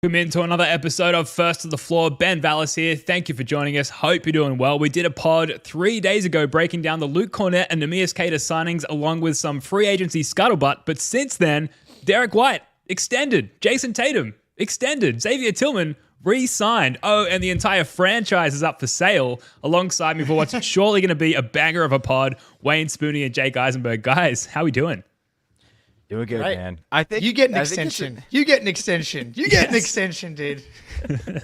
Welcome into another episode of First to the Floor. Ben Vallis here. Thank you for joining us. Hope you're doing well. We did a pod 3 days ago breaking down the Luke Kornet and Neemias Queta signings along with some free agency scuttlebutt. But since then, Derrick White extended. Jayson Tatum extended. Xavier Tillman re-signed. Oh, and the entire franchise is up for sale. Alongside me for what's surely going to be a banger of a pod, Wayne Spooney and Jake Eisenberg. Guys, how we doing? Doing good, right. Man. I think you get an extension. You get an extension. You get an extension, dude.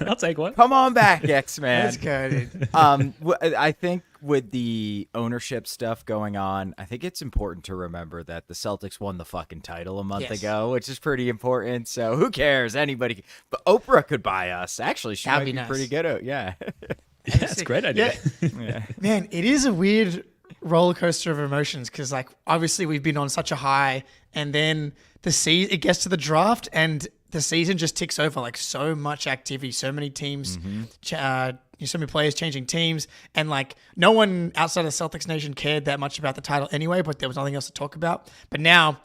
I'll take one. Come on back, X-Man. Let's go, dude. I think with the ownership stuff going on, I think it's important to remember that the Celtics won the fucking title a month ago, which is pretty important. So who cares? Anybody. But Oprah could buy us. Actually, she might be nice. Pretty good at yeah. Yeah, that's a great idea. Yeah. Man, it is a weird roller coaster of emotions because, like, obviously we've been on such a high, and then it gets to the draft and the season just ticks over. Like, so much activity, so many teams, so many players changing teams, and like no one outside of Celtics Nation cared that much about the title anyway. But there was nothing else to talk about. But now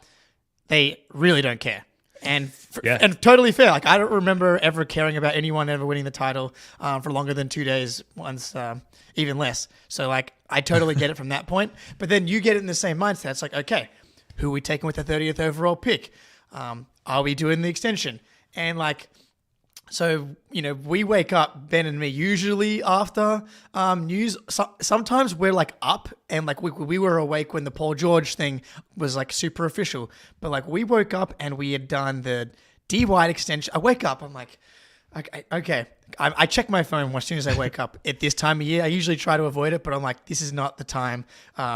they really don't care. And totally fair. Like, I don't remember ever caring about anyone ever winning the title for longer than 2 days, once even less. So, like, I totally get it from that point. But then you get it in the same mindset. It's like, okay, who are we taking with the 30th overall pick? Are we doing the extension? And, like, so, we wake up, Ben and me, usually after news. Sometimes we're like up and like we were awake when the Paul George thing was like super official. But like we woke up and we had done the D White extension. I wake up, I'm like, okay. I check my phone as soon as I wake up at this time of year. I usually try to avoid it, but I'm like, this is not the time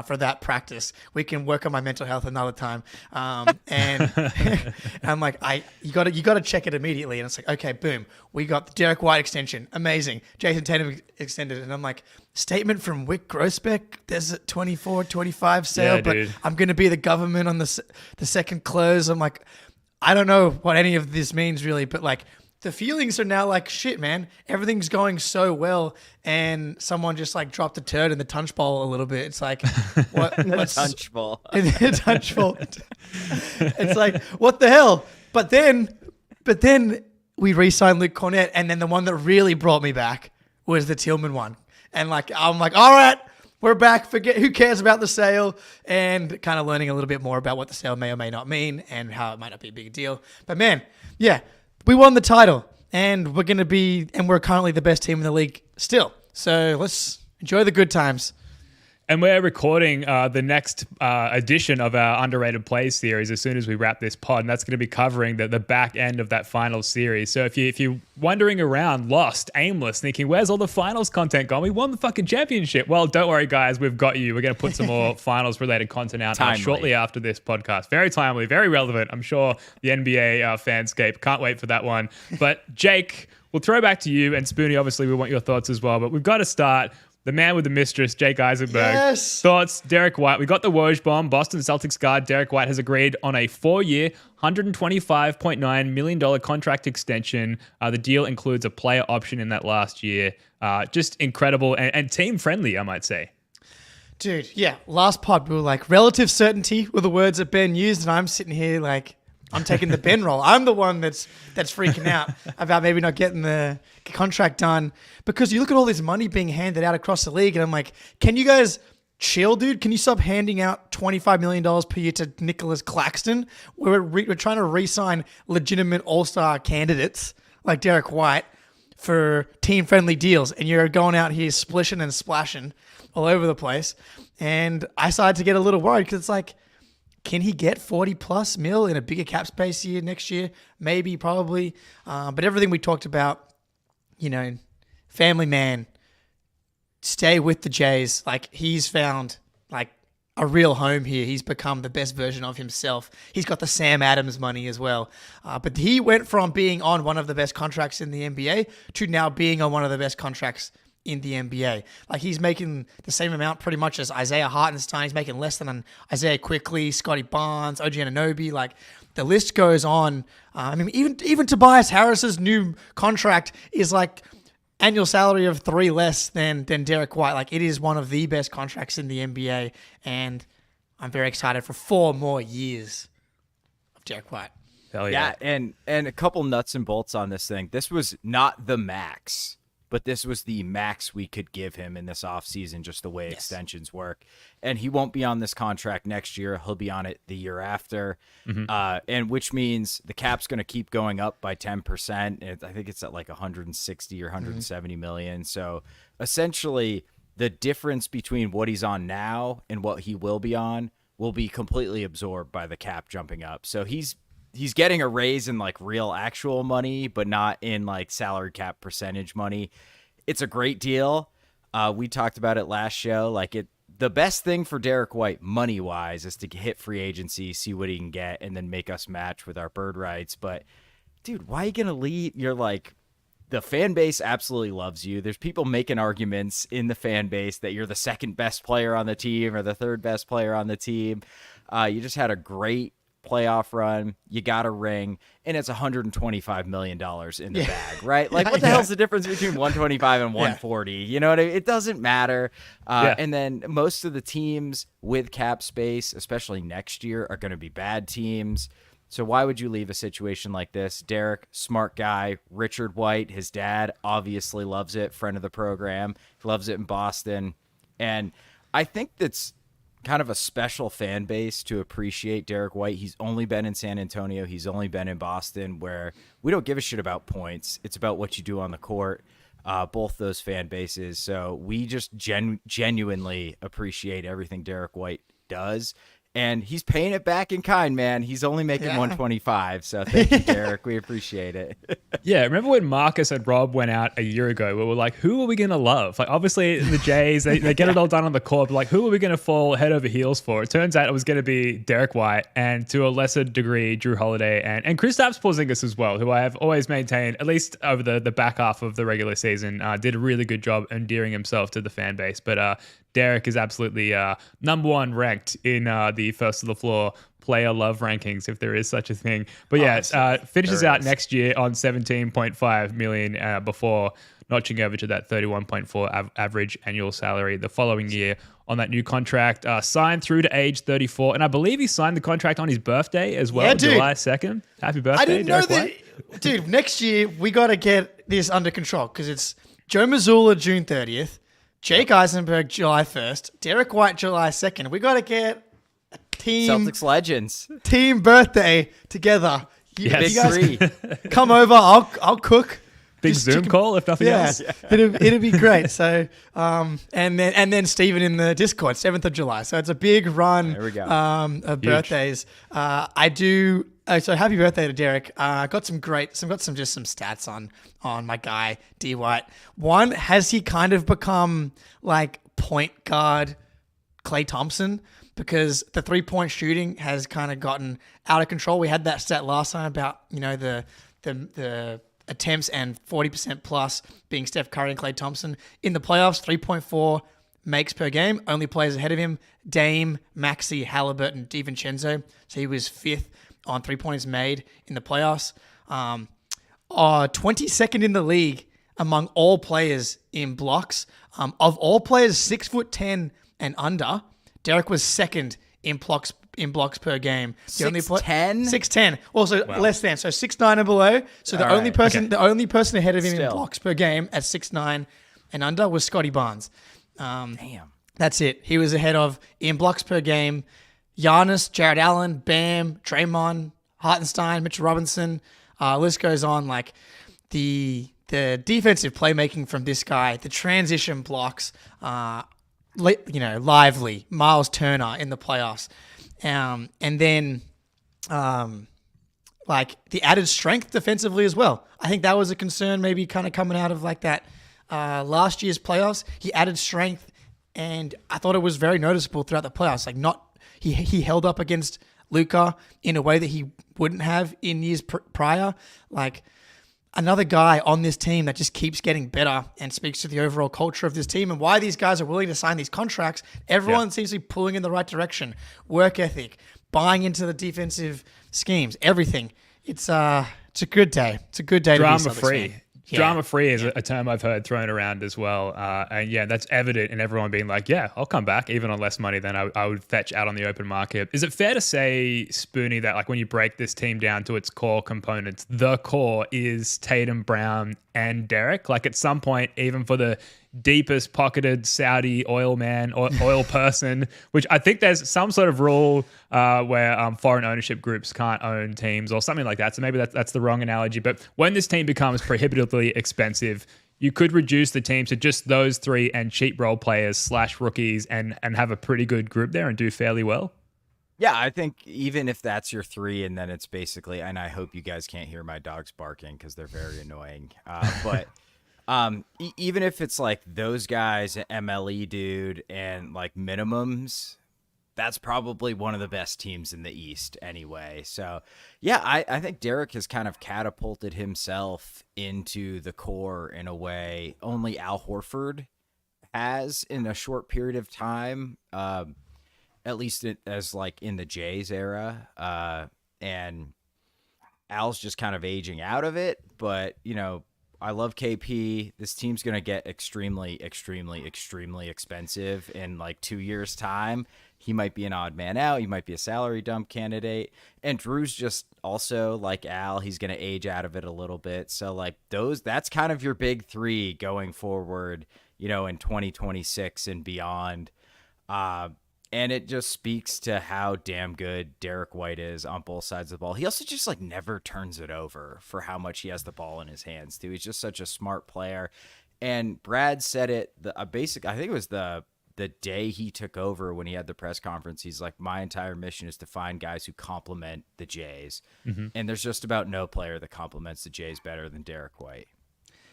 for that practice. We can work on my mental health another time. And I'm like, you got to check it immediately. And it's like, okay, boom, we got the Derrick White extension, amazing. Jayson Tatum extended, and I'm like, statement from Wyc Grousbeck. There's a 24-25 sale, but dude, I'm going to be the government on the second close. I'm like, I don't know what any of this means really, but like, the feelings are now like, shit, man, everything's going so well, and someone just like dropped a turd in the tunch bowl a little bit. It's like, what? What's tunch bowl? Tunch bowl. It's like, what the hell? But then we re-signed Luke Kornet, and then the one that really brought me back was the Tillman one. And like, I'm like, all right, we're back. Forget who cares about the sale, and kind of learning a little bit more about what the sale may or may not mean and how it might not be a big deal. But man, yeah. We won the title, and we're currently the best team in the league still. So let's enjoy the good times. And we're recording the next edition of our Underrated Plays series as soon as we wrap this pod, and that's going to be covering the back end of that finals series. So if you're wandering around, lost, aimless, thinking, where's all the finals content gone? We won the fucking championship. Well, don't worry, guys. We've got you. We're going to put some more finals-related content out shortly after this podcast. Very timely, very relevant. I'm sure the NBA fanscape can't wait for that one. But Jake, we'll throw back to you, and Spoonie, obviously, we want your thoughts as well. But we've got to start. The man with the mistress, Jake Eisenberg. Yes. Thoughts, Derrick White. We got the Woj bomb. Boston Celtics guard Derrick White has agreed on a 4-year, $125.9 million contract extension. The deal includes a player option in that last year. Just incredible and team-friendly, I might say. Dude, yeah. Last pod, we were like, relative certainty were the words that Ben used, and I'm sitting here like, I'm taking the Ben role. I'm the one that's freaking out about maybe not getting the contract done, because you look at all this money being handed out across the league, and I'm like, can you guys chill, dude? Can you stop handing out $25 million per year to Nicholas Claxton? We're trying to re-sign legitimate all-star candidates like Derrick White for team-friendly deals, and you're going out here splishing and splashing all over the place. And I started to get a little worried because it's like, can he get 40 plus mil in a bigger cap space year next year? Maybe, probably. But everything we talked about, family man, stay with the Jays. Like, he's found like a real home here. He's become the best version of himself. He's got the Sam Adams money as well. But he went from being on one of the best contracts in the NBA to now being on one of the best contracts in the NBA. Like, he's making the same amount pretty much as Isaiah Hartenstein. He's making less than Isaiah Quickly, Scotty Barnes, OG Anunoby. Like, the list goes on. I mean, even Tobias Harris's new contract is like annual salary of 3 less than Derrick White. Like, it is one of the best contracts in the NBA, and I'm very excited for 4 more years of Derrick White. Hell Yeah, and a couple nuts and bolts on this thing. This was not the max, but this was the max we could give him in this offseason, just the way extensions work. And he won't be on this contract next year. He'll be on it the year after, and which means the cap's going to keep going up by 10%. I think it's at like 160 or 170 million. So essentially, the difference between what he's on now and what he will be on will be completely absorbed by the cap jumping up. So he's getting a raise in like real actual money, but not in like salary cap percentage money. It's a great deal. We talked about it last show. The best thing for Derrick White money wise is to hit free agency, see what he can get, and then make us match with our bird rights. But dude, why are you going to leave? You're like, the fan base absolutely loves you. There's people making arguments in the fan base that you're the second best player on the team or the third best player on the team. You just had a great playoff run, you got a ring, and it's $125 million in the bag, right? Like, what the hell's the difference between 125 and 140? You know what I mean? It doesn't matter. And then most of the teams with cap space, especially next year, are going to be bad teams. So why would you leave a situation like this? Derrick, smart guy. Richard White, his dad, obviously loves it. Friend of the program, loves it in Boston. And I think that's kind of a special fan base to appreciate Derrick White. He's only been in San Antonio. He's only been in Boston, where we don't give a shit about points. It's about what you do on the court, both those fan bases. So we just genuinely appreciate everything Derrick White does. And he's paying it back in kind, man. He's only making 125. So thank you, Derrick. We appreciate it. Yeah, remember when Marcus and Rob went out a year ago where we're like, who are we going to love? Like, obviously, the Jays, they get it all done on the court, but like, who are we going to fall head over heels for? It turns out it was going to be Derrick White and, to a lesser degree, Drew Holiday and Kristaps Porzingis as well, who I have always maintained, at least over the back half of the regular season, did a really good job endearing himself to the fan base. But Derrick is absolutely number one ranked in the first of the floor player love rankings, if there is such a thing. But finishes out next year on 17.5 million before notching over to that 31.4 average annual salary the following year on that new contract. Signed through to age 34, and I believe he signed the contract on his birthday as well, July 2nd. Happy birthday, I didn't know Derrick that. White. Dude, next year we got to get this under control because it's Joe Mazzulla June 30th, Jake Eisenberg July 1st, Derrick White July 2nd. We got to get a team Celtics legends team birthday together. You Yes. guys come over. I'll cook. Big Just Zoom chicken- call, if nothing else. It'll be great. So, and then Stephen in the Discord, 7th of July. So it's a big run. There we go. Of birthdays. I do. So happy birthday to Derrick. Got some stats on my guy D White. One, has he kind of become like point guard Klay Thompson? Because the 3-point shooting has kind of gotten out of control. We had that stat last time about the attempts and 40% plus being Steph Curry and Klay Thompson. In the playoffs, 3.4 makes per game. Only players ahead of him, Dame, Maxey, Halliburton, DiVincenzo. So he was 5th on 3-pointers made in the playoffs. 22nd in the league among all players in blocks. Of all players 6'10" and under, Derrick was 2nd in blocks per game. 6'10"? 6'10". Also less than. So 6'9" and below. So the only person ahead of him in blocks per game at 6'9" and under was Scotty Barnes. Damn. That's it. He was ahead of, in blocks per game, Giannis, Jared Allen, Bam, Draymond, Hartenstein, Mitchell Robinson. List goes on. Like the defensive playmaking from this guy, the transition blocks, lively. Miles Turner in the playoffs. And then like the added strength defensively as well. I think that was a concern maybe kind of coming out of like that last year's playoffs. He added strength, and I thought it was very noticeable throughout the playoffs. Like he held up against Luka in a way that he wouldn't have in years prior. Like another guy on this team that just keeps getting better and speaks to the overall culture of this team and why these guys are willing to sign these contracts. Everyone seems to be pulling in the right direction. Work ethic, buying into the defensive schemes, everything. It's a good day. It's a good day to be a Celtics fan. Drama-free is a term I've heard thrown around as well. And yeah, that's evident in everyone being like, yeah, I'll come back even on less money than I would fetch out on the open market. Is it fair to say, Spoonie, that like when you break this team down to its core components, the core is Tatum, Brown, and Derrick? Like at some point, even for the deepest pocketed Saudi oil man or oil person, which I think there's some sort of rule where foreign ownership groups can't own teams or something like that. So maybe that's the wrong analogy. But when this team becomes prohibitively expensive, you could reduce the team to just those three and cheap role players / rookies and have a pretty good group there and do fairly well. Yeah, I think even if that's your three, and then it's basically, and I hope you guys can't hear my dogs barking because they're very annoying. But even if it's like those guys, MLE dude, and like minimums, that's probably one of the best teams in the East anyway. So yeah, I think Derrick has kind of catapulted himself into the core in a way only Al Horford has in a short period of time. At least as like in the Jays era. And Al's just kind of aging out of it. But, you know, I love KP. This team's going to get extremely, extremely, extremely expensive in like 2 years' time. He might be an odd man out. He might be a salary dump candidate. And Drew's just also like Al. He's going to age out of it a little bit. So like that's kind of your big three going forward, you know, in 2026 and beyond. And it just speaks to how damn good Derrick White is on both sides of the ball. He also just like never turns it over for how much he has the ball in his hands too. He's just such a smart player. And Brad said it, I think it was the day he took over when he had the press conference. He's like, my entire mission is to find guys who complement the Jays. Mm-hmm. And there's just about no player that complements the Jays better than Derrick White.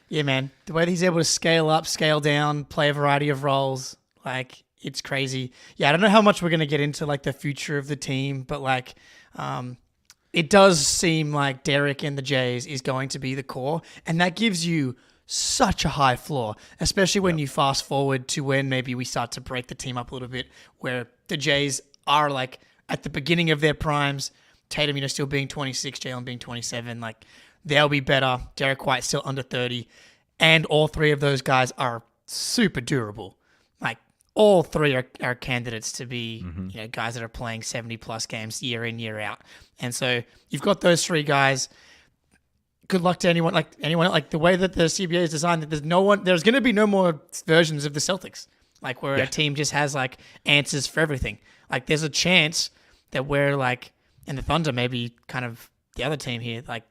Yeah, man. The way that he's able to scale up, scale down, play a variety of roles, like, it's crazy. Yeah, I don't know how much we're going to get into like the future of the team, but like it does seem like Derrick and the Jays is going to be the core, and that gives you such a high floor, especially when you fast forward to when maybe we start to break the team up a little bit, where the Jays are like at the beginning of their primes, Tatum, you know, still being 26, Jalen being 27, like they'll be better. Derrick White still under 30, and all three of those guys are super durable. Like, all three are candidates to be, you know, guys that are playing 70-plus games year in, year out. And so you've got those three guys. Good luck to anyone like the way that the CBA is designed, that there's going to be no more versions of the Celtics, like where a team just has like answers for everything. Like there's a chance that we're like, and the Thunder maybe kind of the other team here, like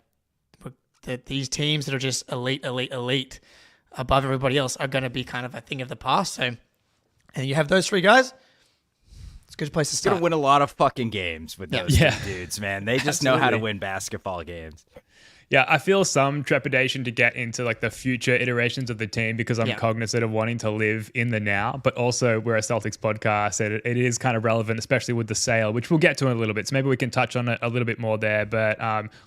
that these teams that are just elite above everybody else are going to be kind of a thing of the past. So, and you have those three guys, it's a good place to start. Going to win a lot of fucking games with those two dudes, man. They just know how to win basketball games. Yeah, I feel some trepidation to get into like the future iterations of the team because I'm cognizant of wanting to live in the now, but also we're a Celtics podcast and it is kind of relevant, especially with the sale, which we'll get to in a little bit. So maybe we can touch on it a little bit more there. But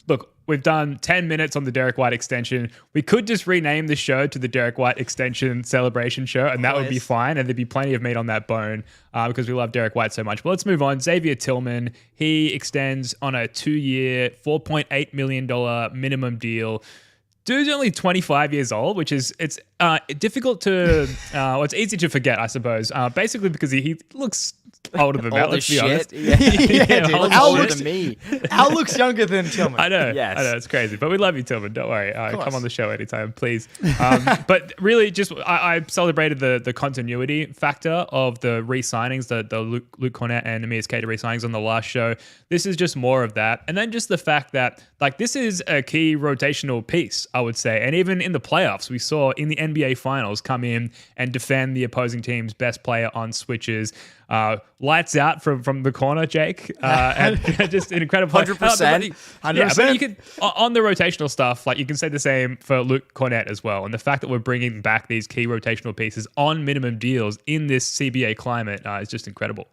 look, we've done 10 minutes on the Derrick White extension. We could just rename the show to the Derrick White extension celebration show, and that would be fine. And there'd be plenty of meat on that bone because we love Derrick White so much. But let's move on. Xavier Tillman, he extends on a 2-year, $4.8 million minimum deal. Dude's only 25 years old, which is it's difficult to it's easy to forget, I suppose. Basically because he looks older than that, let's be honest. Dude, older than me. Al looks younger than Tillman. I know, it's crazy. But we love you, Tillman. Don't worry. Come on the show anytime, please. But really, just I celebrated the continuity factor of the re-signings, the Luke Cornett and Amir Skater re-signings on the last show. This is just more of that. And then just the fact that like this is a key rotational piece, I would say. And even in the playoffs, we saw in the NBA Finals come in and defend the opposing team's best player on switches. Lights out from the corner, Jake. And just an incredible 100%. Yeah, but you can on the rotational stuff, like you can say the same for Luke Cornett as well. And the fact that we're bringing back these key rotational pieces on minimum deals in this CBA climate is just incredible.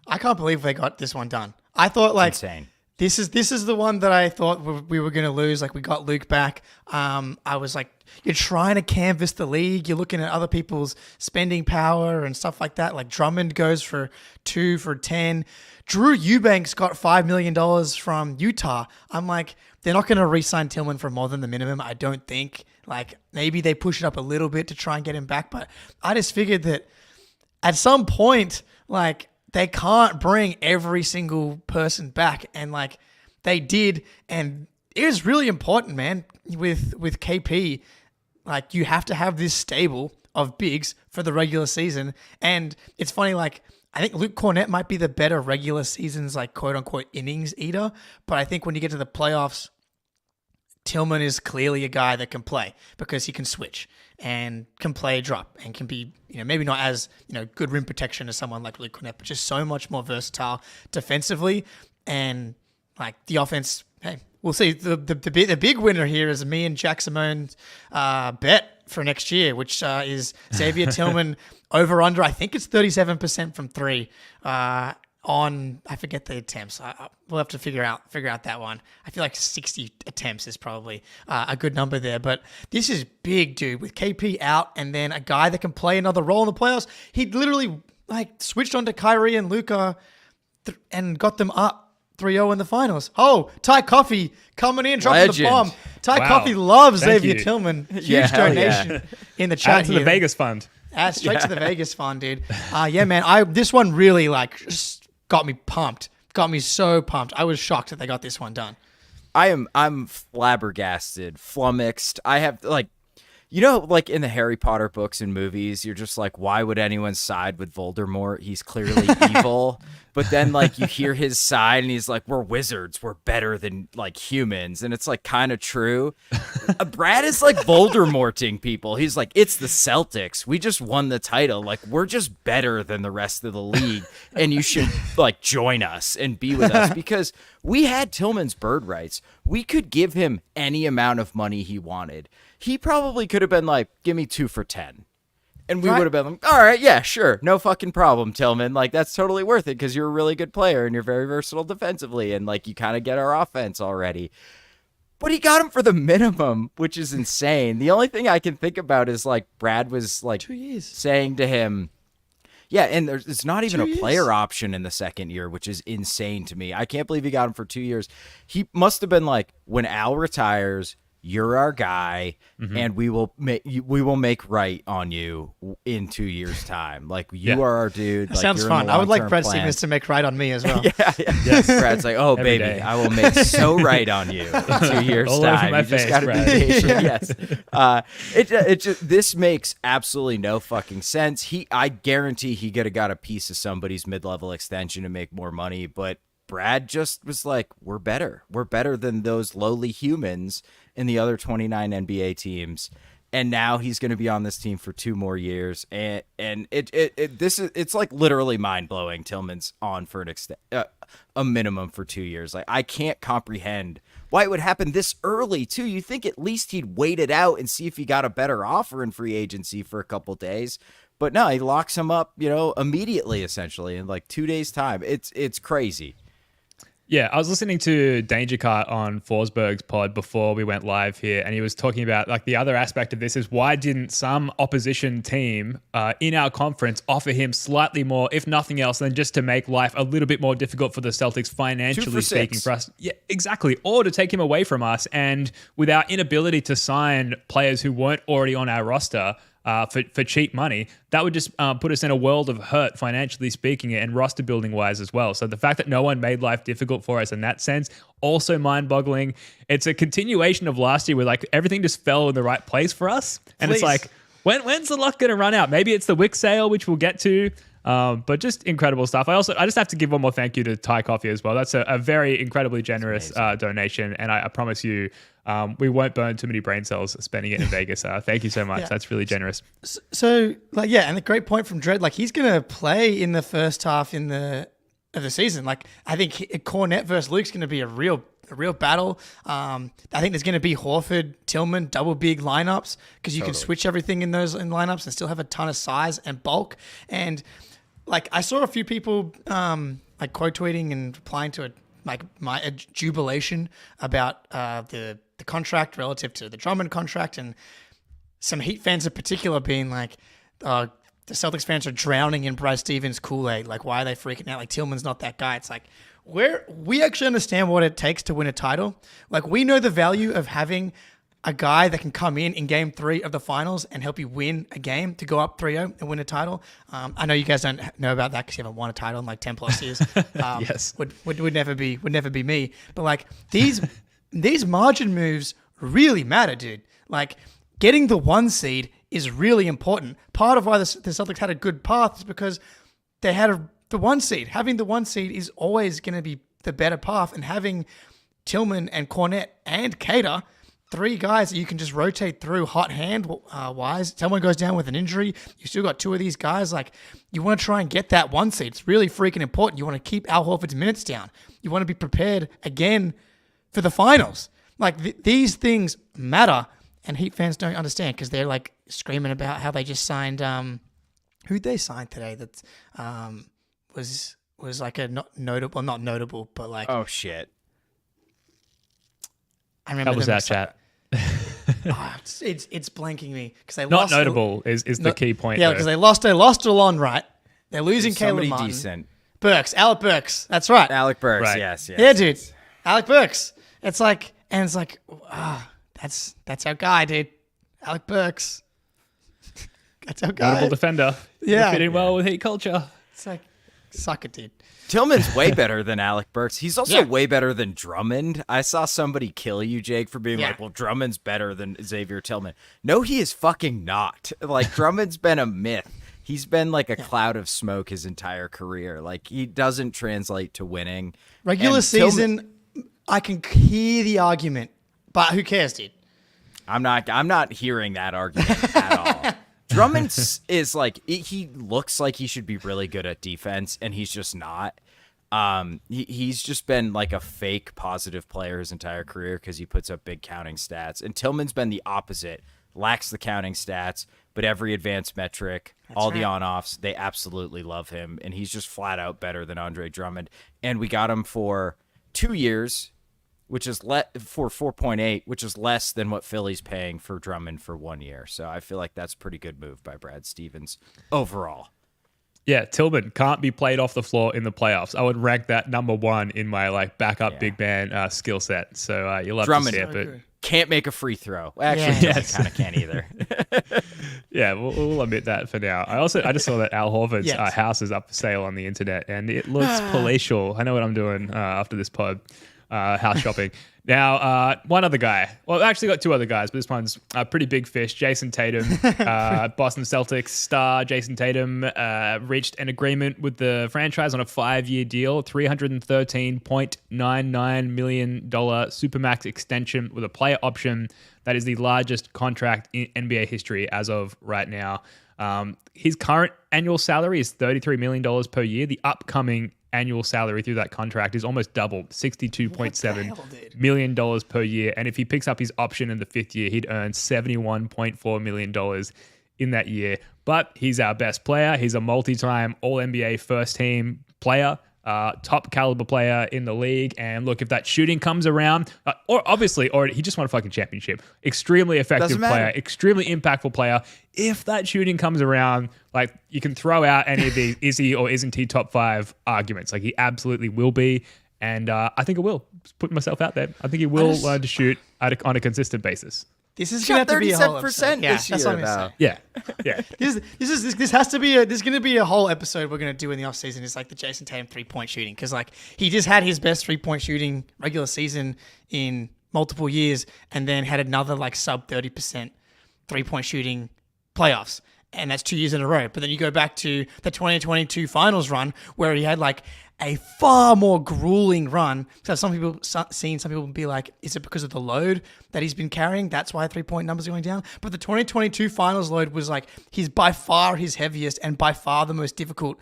I can't believe they got this one done. I thought like insane. This is the one that I thought we were going to lose. Like we got Luke back. I was like you're trying to canvas the league. You're looking at other people's spending power and stuff like that. Like Drummond goes for 2 for 10. Drew Eubanks got $5 million from Utah. I'm like, they're not going to re-sign Tillman for more than the minimum, I don't think. Like, maybe they push it up a little bit to try and get him back. But I just figured that at some point, like, they can't bring every single person back. And, like, they did. And it was really important, man, with KP. Like, you have to have this stable of bigs for the regular season. And it's funny, like, I think Luke Cornett might be the better regular season's, like, quote-unquote innings eater. But I think when you get to the playoffs, Tillman is clearly a guy that can play because he can switch and can play drop and can be, maybe not as, good rim protection as someone like Luke Cornett, but just so much more versatile defensively. And, like, the offense, hey, we'll see. The big winner here is me and Jack Simone's bet for next year, which is Xavier Tillman over under. I think it's 37% from 3 on, I forget the attempts. We'll have to figure out that one. I feel like 60 attempts is probably a good number there. But this is big, dude. With KP out and then a guy that can play another role in the playoffs, he literally switched on to Kyrie and Luka and got them up 3-0 in the finals. Oh, Ty Coffey coming in, dropping the bomb. Ty Coffey loves Xavier Tillman. Huge donation in the chat. Add to the Vegas fund. Add straight to the Vegas fund, dude. Yeah, man. This one really just got me pumped. Got me so pumped. I was shocked that they got this one done. I'm flabbergasted, flummoxed. I have like in the Harry Potter books and movies, you're just like, why would anyone side with Voldemort? He's clearly evil. But then you hear his side and he's like, we're wizards. We're better than humans. And it's kind of true. Brad is Voldemorting people. He's like, it's the Celtics. We just won the title. We're just better than the rest of the league. And you should join us and be with us because we had Tillman's bird rights. We could give him any amount of money he wanted. He probably could have been give me 2 for 10. And we would have been like, all right, yeah, sure. No fucking problem, Tillman. That's totally worth it because you're a really good player and you're very versatile defensively. And you kind of get our offense already. But he got him for the minimum, which is insane. The only thing I can think about is Brad was 2 years saying to him, yeah, and it's not even a player option in the second year, which is insane to me. I can't believe he got him for 2 years. He must have been when Al retires, you're our guy, and we will make right on you in 2 years' time. You are our dude. That sounds fun. I would like Brad Stevens to make right on me as well. Yeah. Yes. Brad's like, oh, baby, day. I will make so right on you in 2 years' time. You just got to be patient. Yes. This makes absolutely no fucking sense. I guarantee he could have got a piece of somebody's mid-level extension to make more money, but Brad just was like, we're better. We're better than those lowly humans in the other 29 NBA teams. And now he's going to be on this team for 2 more years. And it's literally mind blowing. Tillman's on for a minimum for 2 years. I can't comprehend why it would happen this early too. You think at least he'd wait it out and see if he got a better offer in free agency for a couple days. But no, he locks him up, immediately, essentially in 2 days time. It's crazy. Yeah, I was listening to Danger Cart on Forsberg's pod before we went live here, and he was talking about the other aspect of this is why didn't some opposition team in our conference offer him slightly more, if nothing else, than just to make life a little bit more difficult for the Celtics financially speaking for us. Yeah, exactly. Or to take him away from us, and with our inability to sign players who weren't already on our roster, for cheap money, that would just put us in a world of hurt financially speaking and roster building wise as well. So the fact that no one made life difficult for us in that sense, also mind boggling. It's a continuation of last year where everything just fell in the right place for us. And It's when's the luck going to run out? Maybe it's the Wyc sale, which we'll get to. But just incredible stuff. I just have to give one more thank you to Ty Coffey as well. That's a very incredibly generous donation. And I promise you, we won't burn too many brain cells spending it in Vegas. Thank you so much. Yeah. That's really generous. So and a great point from Dredd. He's going to play in the first half of the season. I think Cornette versus Luke's going to be a real battle. I think there's going to be Horford, Tillman, double big lineups because you can switch everything in lineups and still have a ton of size and bulk. And I saw a few people quote tweeting and replying to it, my jubilation about the contract relative to the Drummond contract. And some Heat fans in particular being like, the Celtics fans are drowning in Brad Stevens' Kool-Aid. Like, why are they freaking out? Like, Tillman's not that guy. It's like, we actually understand what it takes to win a title. Like, we know the value of having a guy that can come in game 3 of the finals and help you win a game to go up 3-0 and win a title. I know you guys don't know about that because you haven't won a title in like 10 plus years. Yes. Would never be me. But like these margin moves really matter, dude. Like getting the 1 seed is really important. Part of why the Celtics had a good path is because they had the 1 seed. Having the 1 seed is always going to be the better path, and having Tillman and Cornette and Cater, 3 guys that you can just rotate through hot hand wise. Someone goes down with an injury, you still got 2 of these guys. Like, you want to try and get that 1 seed. It's really freaking important. You want to keep Al Horford's minutes down. You want to be prepared again for the finals. Like, these things matter, and Heat fans don't understand because they're like screaming about how they just signed who'd they sign today that was like a not notable, but like, oh shit, I remember that was that chat. It's blanking me because they Not lost. notable is the key point. Yeah, because they lost Alon, right? They're losing Caleb Martin. Decent. Alec Burks. That's right. Alec Burks. Right. Yes. Yeah, dude. Alec Burks. It's like, that's our guy, dude. Alec Burks. That's our guy. Notable defender. Yeah. Fitting well with Heat culture. It's like, suck it, dude. Tillman's way better than Alec Burks. He's also way better than Drummond. I saw somebody kill you, Jake, for being like, well, Drummond's better than Xavier Tillman. No, he is fucking not. Like, Drummond's been a myth. He's been like a cloud of smoke his entire career. Like, he doesn't translate to winning. Regular season, I can hear the argument, but who cares, dude? I'm not hearing that argument at all. Drummond is like, he looks like he should be really good at defense, and he's just not. He's just been like a fake positive player his entire career because he puts up big counting stats. And Tillman's been the opposite, lacks the counting stats, but every advanced metric, the on-offs, they absolutely love him. And he's just flat out better than Andre Drummond. And we got him for 2 years, which is for 4.8, which is less than what Philly's paying for Drummond for 1 year. So I feel like that's a pretty good move by Brad Stevens overall. Yeah, Tillman can't be played off the floor in the playoffs. I would rank that number 1 in my like backup big man skill set. So you'll love Drummond to see it, but can't make a free throw. Actually, kind of can't either. Yeah, we'll admit that for now. I just saw that Al Horford's house is up for sale on the internet, and it looks palatial. I know what I'm doing after this pod. House shopping. Now, one other guy. Well, I've actually got 2 other guys, but this one's a pretty big fish. Jayson Tatum, Boston Celtics star Jayson Tatum reached an agreement with the franchise on a 5-year deal, $313.99 million Supermax extension with a player option. That is the largest contract in NBA history as of right now. His current annual salary is $33 million per year. The upcoming annual salary through that contract is almost double, $62.7 million per year. And if he picks up his option in the 5th year, he'd earn $71.4 million in that year. But he's our best player. He's a multi-time All-NBA first-team player, top caliber player in the league. And look, if that shooting comes around, or he just won a fucking championship. Extremely effective player, extremely impactful player. If that shooting comes around, like, you can throw out any of the is he or isn't he top 5 arguments. Like, he absolutely will be. And I think it will. Just putting myself out there. I think he will learn to shoot on a consistent basis. This is going to have to be a whole episode. This year, that's what I'm saying. Yeah. This has to be there's going to be a whole episode we're going to do in the off season. It's like the Jayson Tatum 3-point shooting, because like he just had his best 3-point shooting regular season in multiple years, and then had another like sub 30% 3-point shooting playoffs, and that's 2 years in a row. But then you go back to the 2022 finals run where he had like a far more grueling run. So some people be like, is it because of the load that he's been carrying? That's why 3-point numbers are going down. But the 2022 finals load was like by far his heaviest and by far the most difficult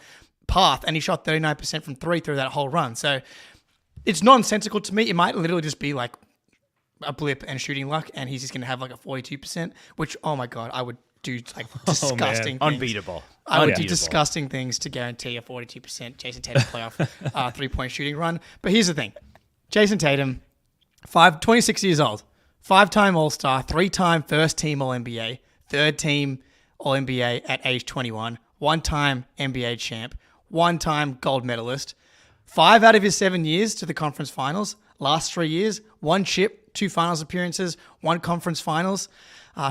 path. And he shot 39% from 3 through that whole run. So it's nonsensical to me. It might literally just be like a blip and shooting luck, and he's just going to have like a 42%, which, oh my God, I would do like disgusting things. Unbeatable. I would do disgusting things to guarantee a 42% Jayson Tatum playoff 3-point shooting run. But here's the thing. Jayson Tatum, 26 years old, 5-time All-Star, 3-time first-team All-NBA, third team All-NBA at age 21, one-time NBA champ, one-time gold medalist, 5 out of his 7 years to the conference finals, last 3 years, 1 chip, 2 finals appearances, 1 conference finals.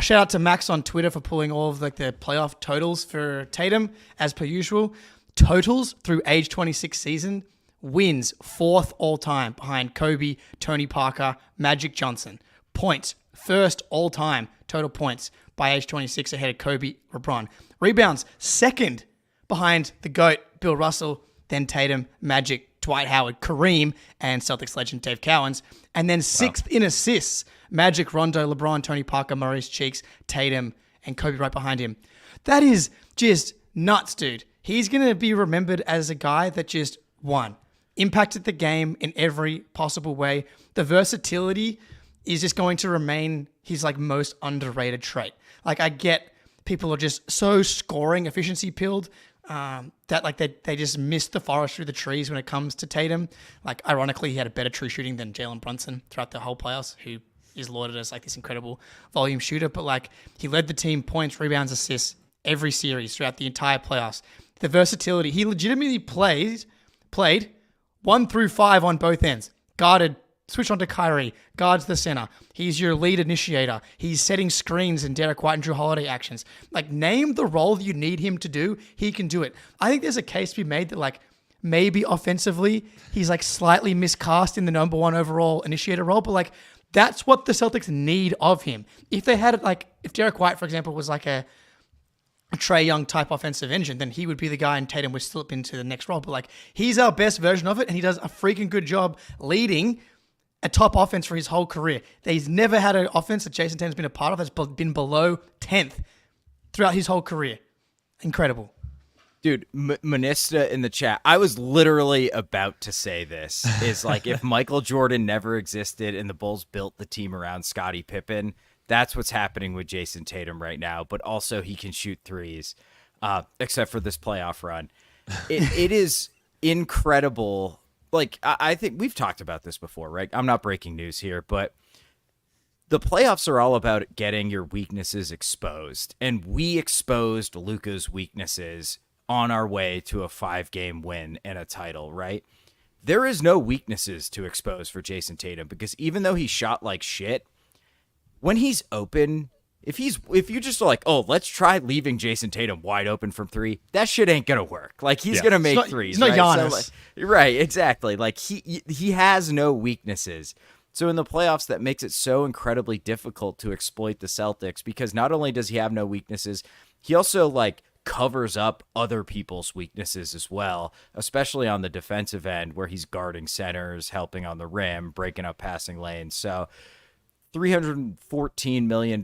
Shout out to Max on Twitter for pulling all of the playoff totals for Tatum, as per usual. Totals through age 26 season, wins 4th all-time behind Kobe, Tony Parker, Magic Johnson. Points, 1st all-time total points by age 26 ahead of Kobe, LeBron. Rebounds, 2nd behind the GOAT, Bill Russell, then Tatum, Magic, Dwight Howard, Kareem, and Celtics legend Dave Cowens. And then 6th in assists, Magic, Rondo, LeBron, Tony Parker, Maurice Cheeks, Tatum, and Kobe right behind him. That is just nuts, dude. He's going to be remembered as a guy that just won. Impacted the game in every possible way. The versatility is just going to remain his most underrated trait. I get people are just so scoring efficiency pilled that they just miss the forest through the trees when it comes to Tatum. Ironically, he had a better true shooting than Jalen Brunson throughout the whole playoffs, who is lauded as this incredible volume shooter. But he led the team points, rebounds, assists every series throughout the entire playoffs. The versatility, he legitimately played 1 through 5 on both ends. Guarded, switch onto Kyrie, guards the center. He's your lead initiator. He's setting screens in Derrick White and Drew Holiday actions. Name the role that you need him to do, he can do it. I think there's a case to be made that maybe offensively he's slightly miscast in the number 1 overall initiator role, but that's what the Celtics need of him. If they had it if Derrick White, for example, was a Trae Young type offensive engine, then he would be the guy and Tatum would slip into the next role. But he's our best version of it, and he does a freaking good job leading a top offense for his whole career. He's never had an offense that Jayson Tatum's been a part of that's been below 10th throughout his whole career. Incredible. Dude, Manista in the chat, I was literally about to say this, is if Michael Jordan never existed and the Bulls built the team around Scottie Pippen, that's what's happening with Jayson Tatum right now. But also he can shoot threes, except for this playoff run. It is incredible. I think we've talked about this before, right? I'm not breaking news here, but the playoffs are all about getting your weaknesses exposed. And we exposed Luka's weaknesses on our way to a 5-game win and a title, right? There is no weaknesses to expose for Jayson Tatum because even though he shot like shit, when he's open, if you just are let's try leaving Jayson Tatum wide open from 3, that shit ain't gonna work. He's gonna make threes. He's not right? Giannis. Right, exactly. He has no weaknesses. So in the playoffs, that makes it so incredibly difficult to exploit the Celtics because not only does he have no weaknesses, he also covers up other people's weaknesses as well, especially on the defensive end where he's guarding centers, helping on the rim, breaking up passing lanes. So $314 million.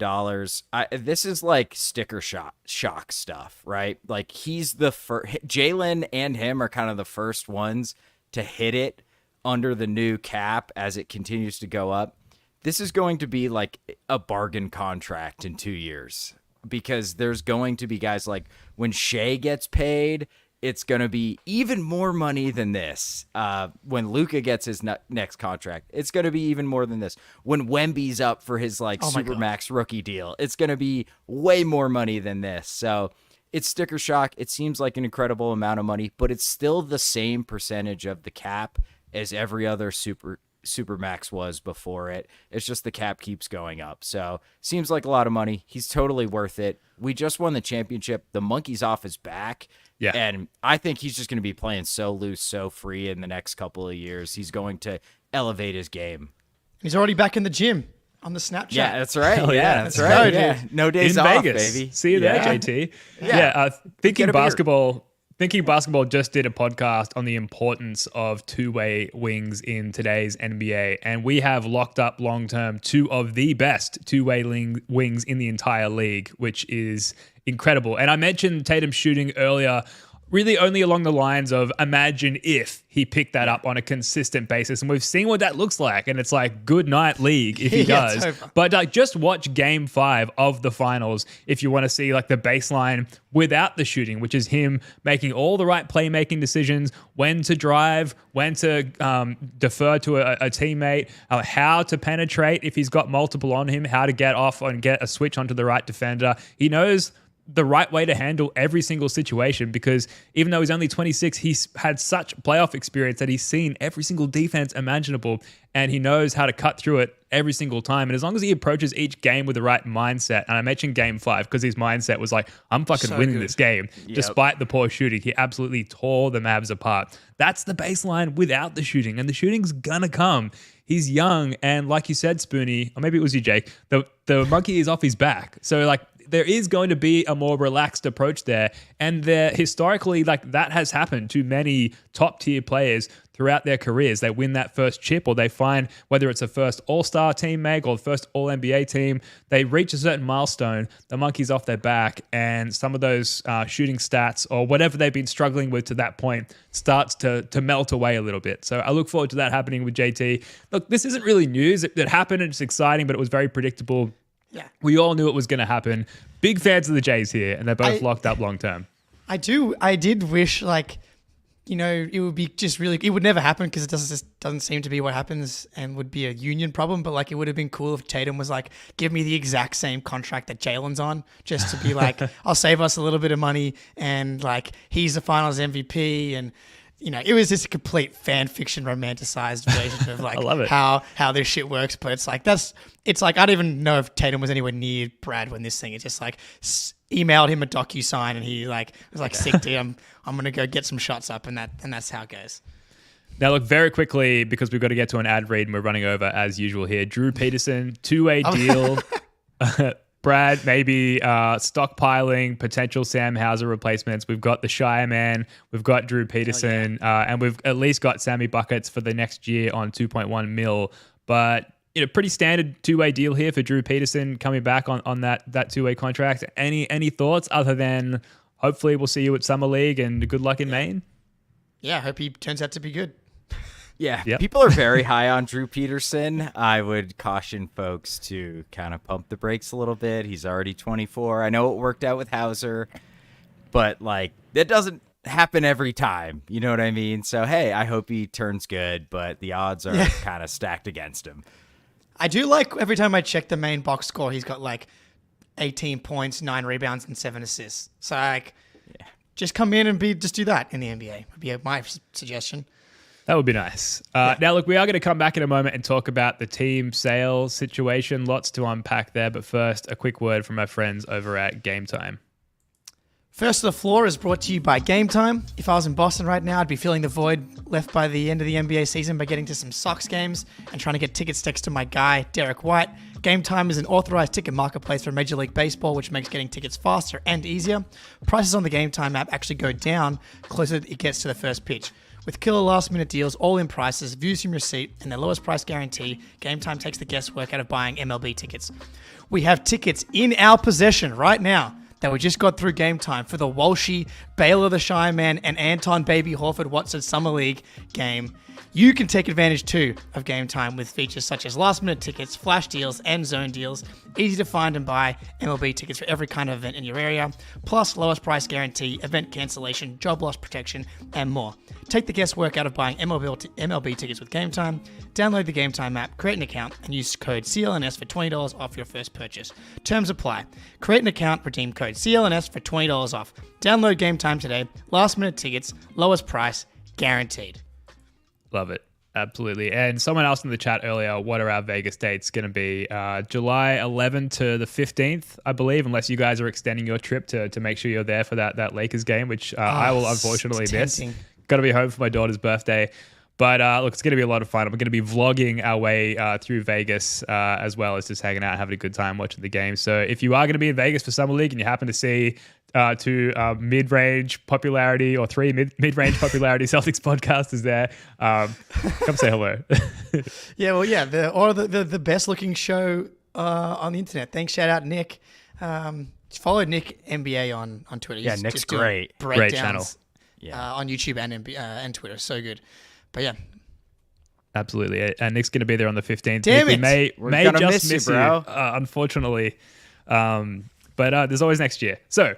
This is sticker shock stuff, right? He's the first. Jalen and him are kind of the first ones to hit it under the new cap as it continues to go up. This is going to be a bargain contract in 2 years because there's going to be guys when Shea gets paid, it's going to be even more money than this. When Luka gets his next contract, it's going to be even more than this. When Wemby's up for his Supermax rookie deal, it's going to be way more money than this. So it's sticker shock. It seems like an incredible amount of money, but it's still the same percentage of the cap as every other Supermax was before it. It's just the cap keeps going up. So seems like a lot of money. He's totally worth it. We just won the championship. The monkey's off his back. Yeah. And I think he's just going to be playing so loose, so free in the next couple of years. He's going to elevate his game. He's already back in the gym on the Snapchat. Yeah, that's right. Hell yeah, that's right. Go, yeah. No days in off, Vegas. baby. See you there, JT. Thinking basketball just did a podcast on the importance of two-way wings in today's NBA, and we have locked up long-term 2 of the best two-way wings in the entire league, which is incredible. And I mentioned Tatum shooting earlier. really only along the lines of imagine if he picked that up on a consistent basis. And we've seen what that looks like. And it's like, good night, league, if he does. But like, just watch game 5 of the finals if you want to see like the baseline without the shooting, which is him making all the right playmaking decisions, when to drive, when to defer to a teammate, how to penetrate if he's got multiple on him, how to get off and get a switch onto the right defender. He knows the right way to handle every single situation, because even though he's only 26, he's had such playoff experience that he's seen every single defense imaginable, and he knows how to cut through it every single time. And as long as he approaches each game with the right mindset, and I mentioned game 5 because his mindset was like, I'm fucking winning this game. Despite the poor shooting, he absolutely tore the Mavs apart. That's the baseline without the shooting, and the shooting's gonna come. He's young, and like you said, Spoonie, or maybe it was you, Jake, the monkey is off his back. So like, there is going to be a more relaxed approach there. And historically, like, that has happened to many top tier players throughout their careers. They win that first chip, or they find, whether it's a first all-star team make or the first all-NBA team, they reach a certain milestone, the monkey's off their back, and some of those shooting stats or whatever they've been struggling with to that point starts to melt away a little bit. So I look forward to that happening with JT. Look, this isn't really news. It happened and it's exciting, but it was very predictable. Yeah. We all knew it was going to happen. Big fans of the Jays here, and they're both locked up long term. I did wish, like, you know, it would be just really, it would never happen because it doesn't seem to be what happens and would be a union problem. But like, it would have been cool if Tatum was like, give me the exact same contract that Jalen's on, just to be like, I'll save us a little bit of money, and like, he's the finals MVP. And, you know, it was just a complete fan fiction romanticized version of like I love it. how this shit works. But it's like, I don't even know if Tatum was anywhere near Brad when this thing, it just like emailed him a DocuSign, and he like was like, sick dude, I'm going to go get some shots up, and that's how it goes. Now, look, very quickly, because we've got to get to an ad read and we're running over as usual here. Drew Peterson, 2-way deal. Brad, maybe stockpiling potential Sam Hauser replacements. We've got the Shire Man, we've got Drew Peterson, and we've at least got Sammy Buckets for the next year on 2.1 mil. But pretty standard 2-way deal here for Drew Peterson coming back on that 2-way contract. Any thoughts other than hopefully we'll see you at Summer League and good luck in Maine? Yeah, I hope he turns out to be good. Yeah, people are very high on Drew Peterson. I would caution folks to kind of pump the brakes a little bit. He's already 24. I know it worked out with Hauser, but like, that doesn't happen every time. You know what I mean? So, hey, I hope he turns good, but the odds are kind of stacked against him. I do like every time I check the main box score, he's got like 18 points, 9 rebounds, and 7 assists. So like, just come in and just do that in the NBA would be my suggestion. That would be nice. Now, look, we are going to come back in a moment and talk about the team sale situation. Lots to unpack there. But first, a quick word from our friends over at Game Time. First to the Floor is brought to you by Game Time. If I was in Boston right now, I'd be filling the void left by the end of the NBA season by getting to some Sox games and trying to get tickets next to my guy, Derrick White. Game Time is an authorized ticket marketplace for Major League Baseball, which makes getting tickets faster and easier. Prices on the Game Time app actually go down closer it gets to the first pitch. With killer last-minute deals, all-in prices, views from your seat, and their lowest price guarantee, Game Time takes the guesswork out of buying MLB tickets. We have tickets in our possession right now that we just got through Game Time for the Walshy, Baylor the Shy Man, and Anton Baby Horford Watson Summer League game. You can take advantage too of Game Time with features such as last-minute tickets, flash deals, and zone deals. Easy to find and buy MLB tickets for every kind of event in your area, plus lowest price guarantee, event cancellation, job loss protection, and more. Take the guesswork out of buying MLB tickets with Game Time. Download the Game Time app, create an account, and use code CLNS for $20 off your first purchase. Terms apply. Create an account, redeem code CLNS for $20 off. Download Game Time today. Last-minute tickets, lowest price, guaranteed. Love it. Absolutely. And someone else in the chat earlier, what are our Vegas dates going to be? July 11th to the 15th, I believe, unless you guys are extending your trip to make sure you're there for that Lakers game, which I will unfortunately miss. Got to be home for my daughter's birthday. But look, it's going to be a lot of fun. We're going to be vlogging our way through Vegas as well as just hanging out, having a good time watching the game. So if you are going to be in Vegas for Summer League and you happen to see two mid-range popularity or three mid-range popularity Celtics podcasters there, come say hello. The best looking show on the internet. Thanks, shout out Nick. Follow Nick NBA on Twitter. Nick's great. Breakdowns. Great channel. on YouTube and Twitter. So good. But yeah. Absolutely. And Nick's going to be there on the 15th. Damn Nick, it. we may just miss you, bro. Unfortunately. But there's always next year. So,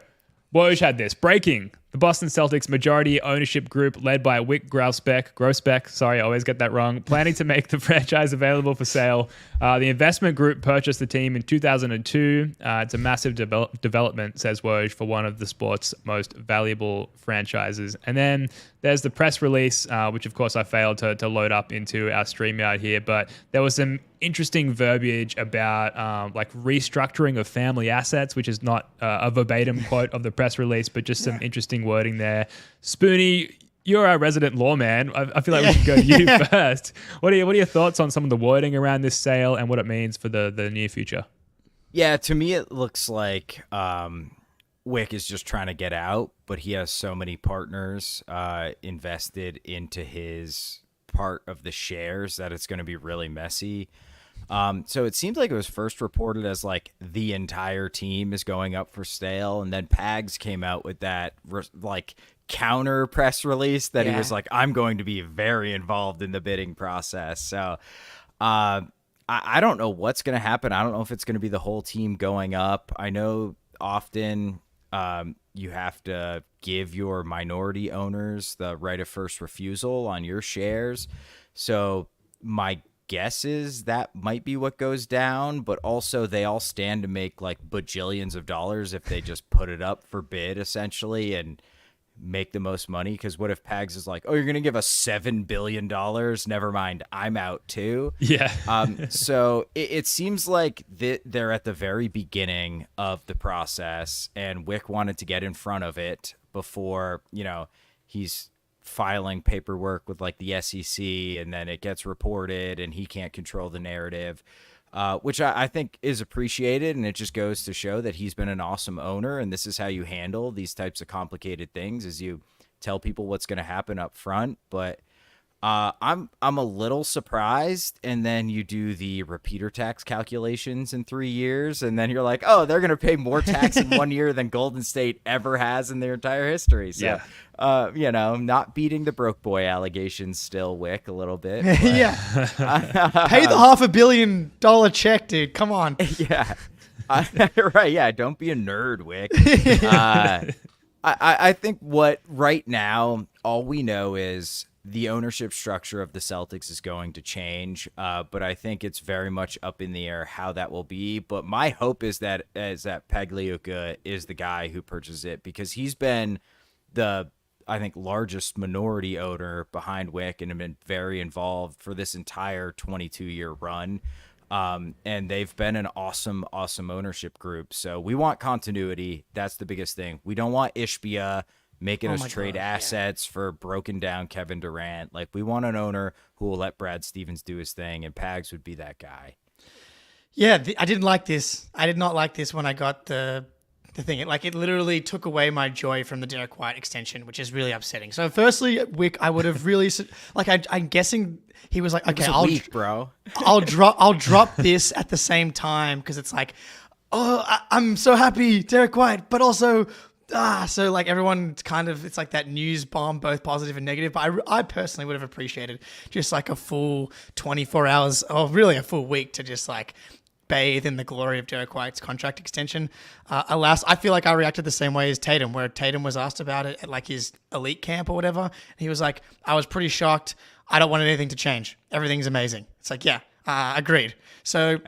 Woj had this. Breaking. The Boston Celtics majority ownership group led by Wyc Grousbeck, sorry, I always get that wrong, planning to make the franchise available for sale. The investment group purchased the team in 2002. It's a massive development, says Woj, for one of the sport's most valuable franchises. And then there's the press release, which of course I failed to load up into our StreamYard here, but there was some interesting verbiage about like restructuring of family assets, which is not a verbatim quote of the press release, but just some interesting wording there. Spoonie, you're our resident lawman. I feel like we should go to you first. What are your thoughts on some of the wording around this sale and what it means for the near future? Yeah, to me it looks like Wyc is just trying to get out, but he has so many partners invested into his part of the shares that it's going to be really messy. So it seems like it was first reported as like the entire team is going up for sale, and then Pags came out with that like counter press release that he was like, I'm going to be very involved in the bidding process. So I don't know what's going to happen. I don't know if it's going to be the whole team going up. I know often you have to give your minority owners the right of first refusal on your shares. So my guess is that might be what goes down, but also they all stand to make like bajillions of dollars if they just put it up for bid essentially and make the most money. Because what if Pags is like, oh, you're gonna give us $7 billion, never mind, I'm out too. So it seems like they're at the very beginning of the process, and Wyc wanted to get in front of it before he's filing paperwork with like the SEC, and then it gets reported and he can't control the narrative, which I think is appreciated. And it just goes to show that he's been an awesome owner, and this is how you handle these types of complicated things, is you tell people what's going to happen up front. But I'm a little surprised, and then you do the repeater tax calculations in 3 years, and then you're like, oh, they're going to pay more tax in 1 year than Golden State ever has in their entire history. So, not beating the broke boy allegations still, Wyc, a little bit. But, Pay the $500 million check, dude. Come on. Right. Yeah. Don't be a nerd, Wyc. I think what right now, all we know is the ownership structure of the Celtics is going to change, but I think it's very much up in the air how that will be. But my hope is that Pagliuca is the guy who purchases it, because he's been the, I think, largest minority owner behind Wyc and have been very involved for this entire 22-year run. And they've been an awesome ownership group. So we want continuity. That's the biggest thing. We don't want Ishbia making us trade assets for broken down Kevin Durant. Like, we want an owner who will let Brad Stevens do his thing, and Pags would be that guy. Yeah, I didn't like this. I did not like this when I got the thing. It literally took away my joy from the Derrick White extension, which is really upsetting. So firstly, Wyc, I would have really I'm guessing he was like, okay, I'll drop this at the same time, because it's like, oh, I'm so happy, Derrick White, but also so like everyone kind of, it's like that news bomb, both positive and negative. But I personally would have appreciated just like a full 24 hours, or really a full week, to just like bathe in the glory of Derrick White's contract extension. Alas, I feel like I reacted the same way as Tatum, where Tatum was asked about it at like his elite camp or whatever. And he was like, I was pretty shocked. I don't want anything to change. Everything's amazing. It's like, yeah, agreed. So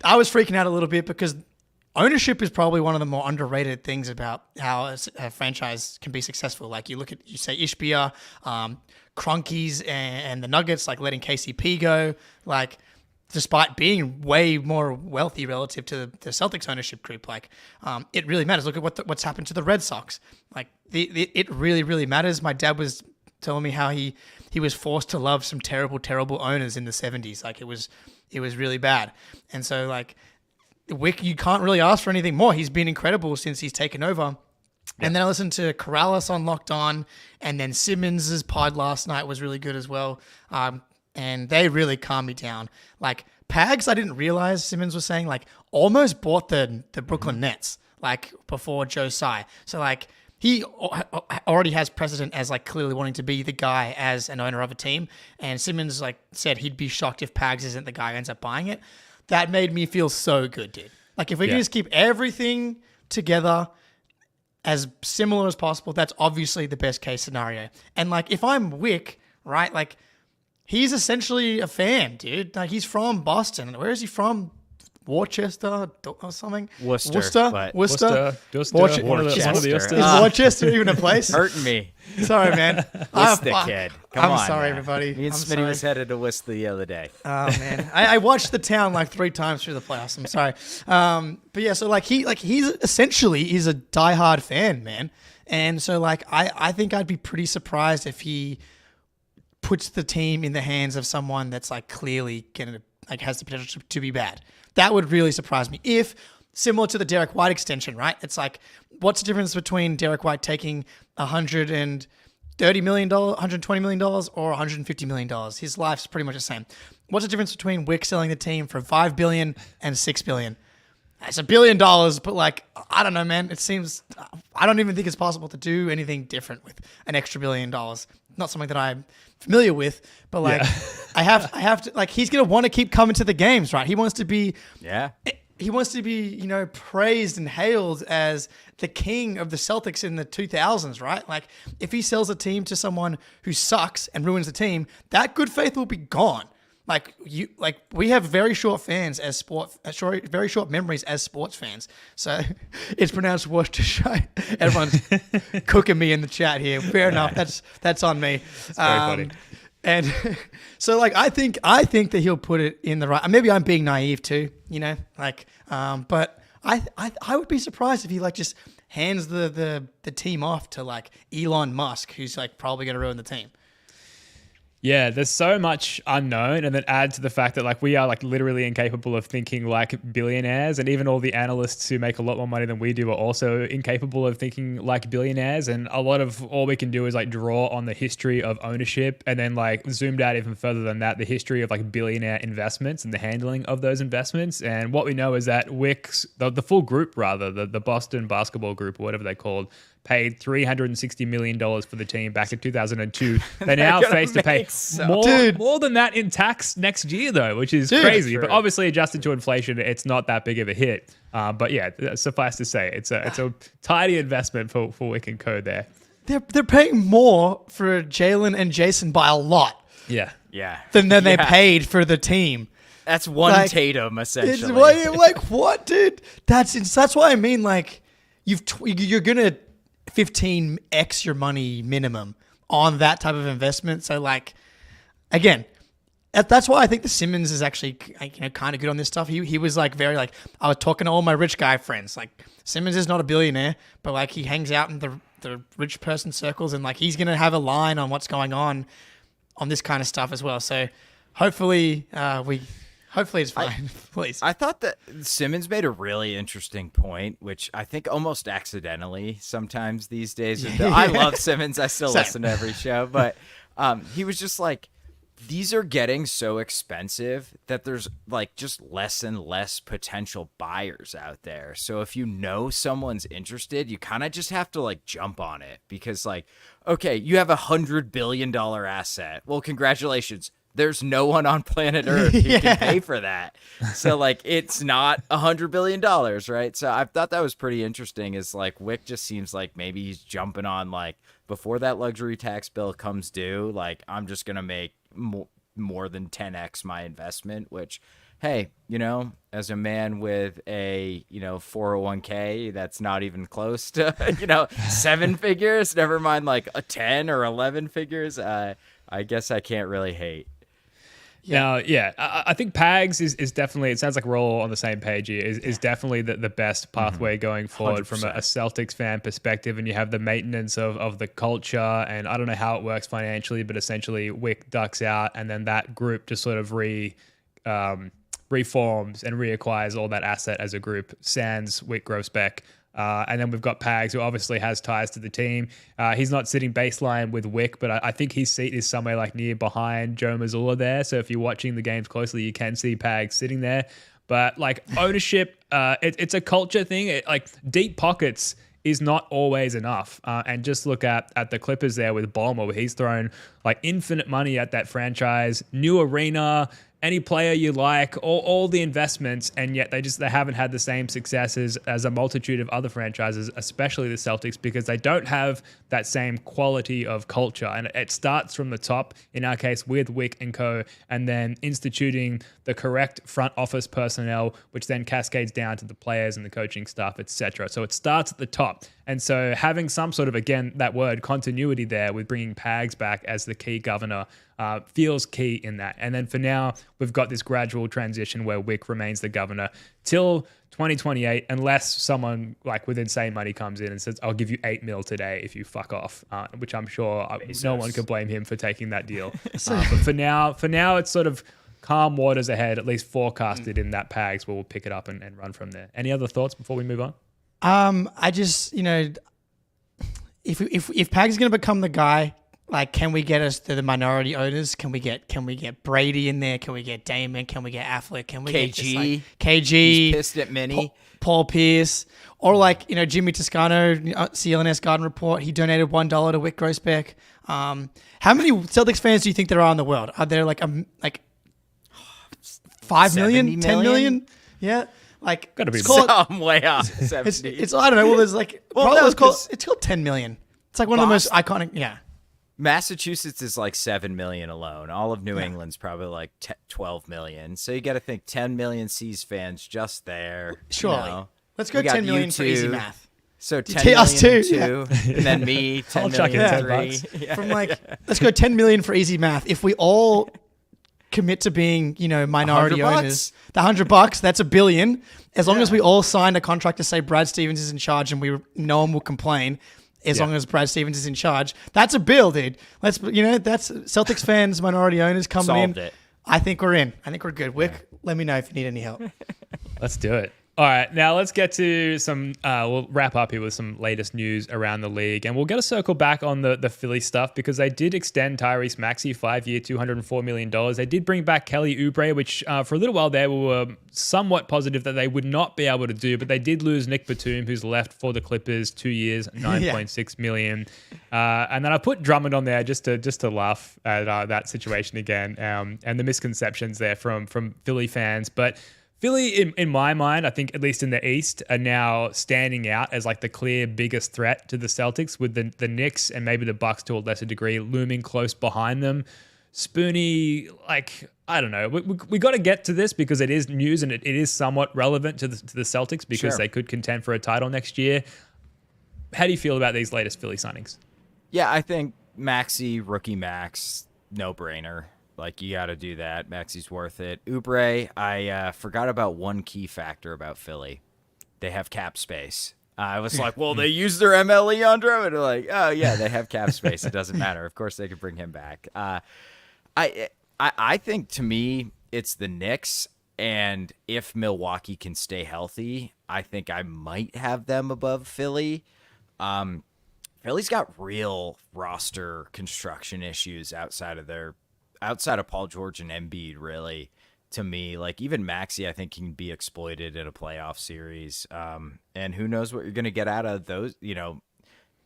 I was freaking out a little bit, because ownership is probably one of the more underrated things about how a franchise can be successful. Like, you say Ishbia, Kroenkes, and the Nuggets, like letting KCP go, like, despite being way more wealthy relative to the Celtics ownership group, like, it really matters. Look at what's happened to the Red Sox. Like, it really, really matters. My dad was telling me how he was forced to love some terrible, terrible owners in the 70s. Like, it was really bad. And so, like, Wyc, you can't really ask for anything more. He's been incredible since he's taken over. Yep. And then I listened to Corrales on Locked On, and then Simmons' pod last night was really good as well. And they really calmed me down. Like, Pags, I didn't realize Simmons was saying, like, almost bought the Brooklyn Nets, like, before Joe Tsai. So, like, he already has precedent as like clearly wanting to be the guy as an owner of a team. And Simmons like said he'd be shocked if Pags isn't the guy who ends up buying it. That made me feel so good, dude. Like if we can just keep everything together as similar as possible, that's obviously the best case scenario. And like if I'm Wyc, right, like he's essentially a fan, dude. Like he's from Boston. Where is he from? Worcester or something? Worcester. Worcester. One of the Worcesters. Is Worcester even a place? Hurting me. Sorry, man. Worcester kid. Come on. I'm sorry, man. everybody. Me and Smitty was headed to Worcester the other day. Oh man, I watched the town like 3 times through the playoffs. I'm sorry, but yeah. So he's essentially a diehard fan, man. And so like I think I'd be pretty surprised if he puts the team in the hands of someone that's like clearly gonna like has the potential to be bad. That would really surprise me. If, similar to the Derrick White extension, right? It's like, what's the difference between Derrick White taking $130 million, $120 million, or $150 million? His life's pretty much the same. What's the difference between Wyc selling the team for $5 billion and $6 billion? It's $1 billion, but like, I don't know, man. It seems, I don't even think it's possible to do anything different with an extra $1 billion. Not something that I'm familiar with, but like, I have to, like, he's going to want to keep coming to the games, right? He wants to be, praised and hailed as the king of the Celtics in the 2000s, right? Like, if he sells a team to someone who sucks and ruins the team, that good faith will be gone. We have very short very short memories as sports fans. So it's pronounced Worcestershire. Everyone's cooking me in the chat here. Fair enough. That's on me. That's very funny. And so like I think that he'll put it in the right. Maybe I'm being naive too, but I would be surprised if he like just hands the team off to like Elon Musk, who's like probably going to ruin the team. Yeah, there's so much unknown, and then add to the fact that like we are like literally incapable of thinking like billionaires, and even all the analysts who make a lot more money than we do are also incapable of thinking like billionaires. And a lot of all we can do is like draw on the history of ownership, and then like zoomed out even further than that, the history of like billionaire investments and the handling of those investments. And what we know is that Wyc's, the full group rather, the Boston basketball group or whatever they're called, paid $360 million for the team back in 2002. They now face to pay more than that in tax next year, though, which is crazy. True. But obviously, adjusted to inflation, it's not that big of a hit. But yeah, suffice to say, it's a tidy investment for Wyc and Co. there. They're paying more for Jalen and Jayson by a lot. Yeah. Than they paid for the team. That's one Tatum, essentially. Like what, dude? That's why I mean, like, you're gonna 15x your money minimum on that type of investment. So like, again, that's why I think the Simmons is actually kind of good on this stuff. He was like very like, I was talking to all my rich guy friends. Like Simmons is not a billionaire, but like he hangs out in the rich person circles, and like he's gonna have a line on what's going on this kind of stuff as well. So hopefully Hopefully it's fine, please. I thought that Simmons made a really interesting point, which I think almost accidentally sometimes these days. I love Simmons. I still listen to every show. But he was just like, these are getting so expensive that there's like just less and less potential buyers out there. So if you know someone's interested, you kind of just have to like jump on it because like, okay, you have $100 billion asset. Well, congratulations. There's no one on planet Earth who can pay for that. So, like, it's not $100 billion, right? So I thought that was pretty interesting is, like, Wyc just seems like maybe he's jumping on, like, before that luxury tax bill comes due, like, I'm just going to make more than 10x my investment, which, hey, as a man with a, 401k that's not even close to, 7 figures, never mind, like, a 10 or 11 figures, I guess I can't really hate. Yeah. I think Pags is definitely, it sounds like we're all on the same page here, is definitely the best pathway going forward 100%. From a Celtics fan perspective. And you have the maintenance of the culture, and I don't know how it works financially, but essentially Wyc ducks out, and then that group just sort of reforms and reacquires all that asset as a group, sans Wyc Grousbeck. And then we've got Pags, who obviously has ties to the team. He's not sitting baseline with Wyc, but I think his seat is somewhere like near behind Joe Mazzulla there. So if you're watching the games closely, you can see Pags sitting there. But like ownership, it's a culture thing. Like deep pockets is not always enough. And just look at the Clippers there with Ballmer, where he's thrown like infinite money at that franchise, new arena, any player you like, all the investments, and yet they haven't had the same successes as a multitude of other franchises, especially the Celtics, because they don't have that same quality of culture. And it starts from the top, in our case with Wyc and co, and then instituting the correct front office personnel, which then cascades down to the players and the coaching staff, etc. So it starts at the top. And so having some sort of, again, that word continuity there with bringing Pags back as the key governor feels key in that. And then for now, we've got this gradual transition where Wyc remains the governor till 2028, unless someone like with insane money comes in and says, I'll give you $8 million today if you fuck off, which I'm sure no one could blame him for taking that deal. But for now, it's sort of calm waters ahead, at least forecasted in that Pags, where we'll pick it up and run from there. Any other thoughts before we move on? I just, if Pags is going to become the guy, like, can we get us to the minority owners? Can we get Brady in there? Can we get Damon? Can we get Affleck? Can we get just, like, KG? He's pissed at Minnie. Paul Pierce, or like Jimmy Toscano, CLNS Garden Report. He donated $1 to Wyc Grousbeck. How many Celtics fans do you think there are in the world? Are there like 5 million, 10 million? Yeah. Like, gotta be some way off. 70. It's I don't know. Well, there's like it's called 10 million. It's like one of the most iconic. Yeah. Massachusetts is like 7 million alone. All of New England's probably like 12 million. So you got to think 10 million C's fans just there. Surely. Let's go 10 million for easy math. So 10 million us too. And then me, 10 million three. Yeah. From like, let's go 10 million for easy math. If we all commit to being, minority owners, the $100, that's $1 billion. As long as we all sign a contract to say Brad Stevens is in charge and no one will complain. As long as Brad Stevens is in charge, that's a bill, dude. That's Celtics fans, minority owners coming Solved in. It. I think we're in. I think we're good. Wyc, let me know if you need any help. Let's do it. All right, now let's get to some, we'll wrap up here with some latest news around the league. And we'll get a circle back on the Philly stuff, because they did extend Tyrese Maxey 5-year, $204 million. They did bring back Kelly Oubre, which for a little while there we were somewhat positive that they would not be able to do, but they did lose Nick Batum, who's left for the Clippers, 2 years, $9.6 million. And then I put Drummond on there just to laugh at that situation again, and the misconceptions there from Philly fans. But Philly, in my mind, I think at least in the East, are now standing out as like the clear biggest threat to the Celtics, with the Knicks and maybe the Bucks to a lesser degree looming close behind them. Spoonie, like, I don't know. We got to get to this because it is news and it is somewhat relevant to the Celtics, because they could contend for a title next year. How do you feel about these latest Philly signings? Yeah, I think Maxey, rookie max, no-brainer. Like, you got to do that. Maxey's worth it. Oubre, I forgot about one key factor about Philly. They have cap space. I was like, well, they used their ML Leandro? And they're like, oh, yeah, they have cap space. It doesn't matter. Of course, they could bring him back. I think, to me, it's the Knicks. And if Milwaukee can stay healthy, I think I might have them above Philly. Philly's got real roster construction issues outside of Paul George and Embiid, really, to me. Like, even Maxey, I think, can be exploited in a playoff series. And who knows what you're going to get out of those,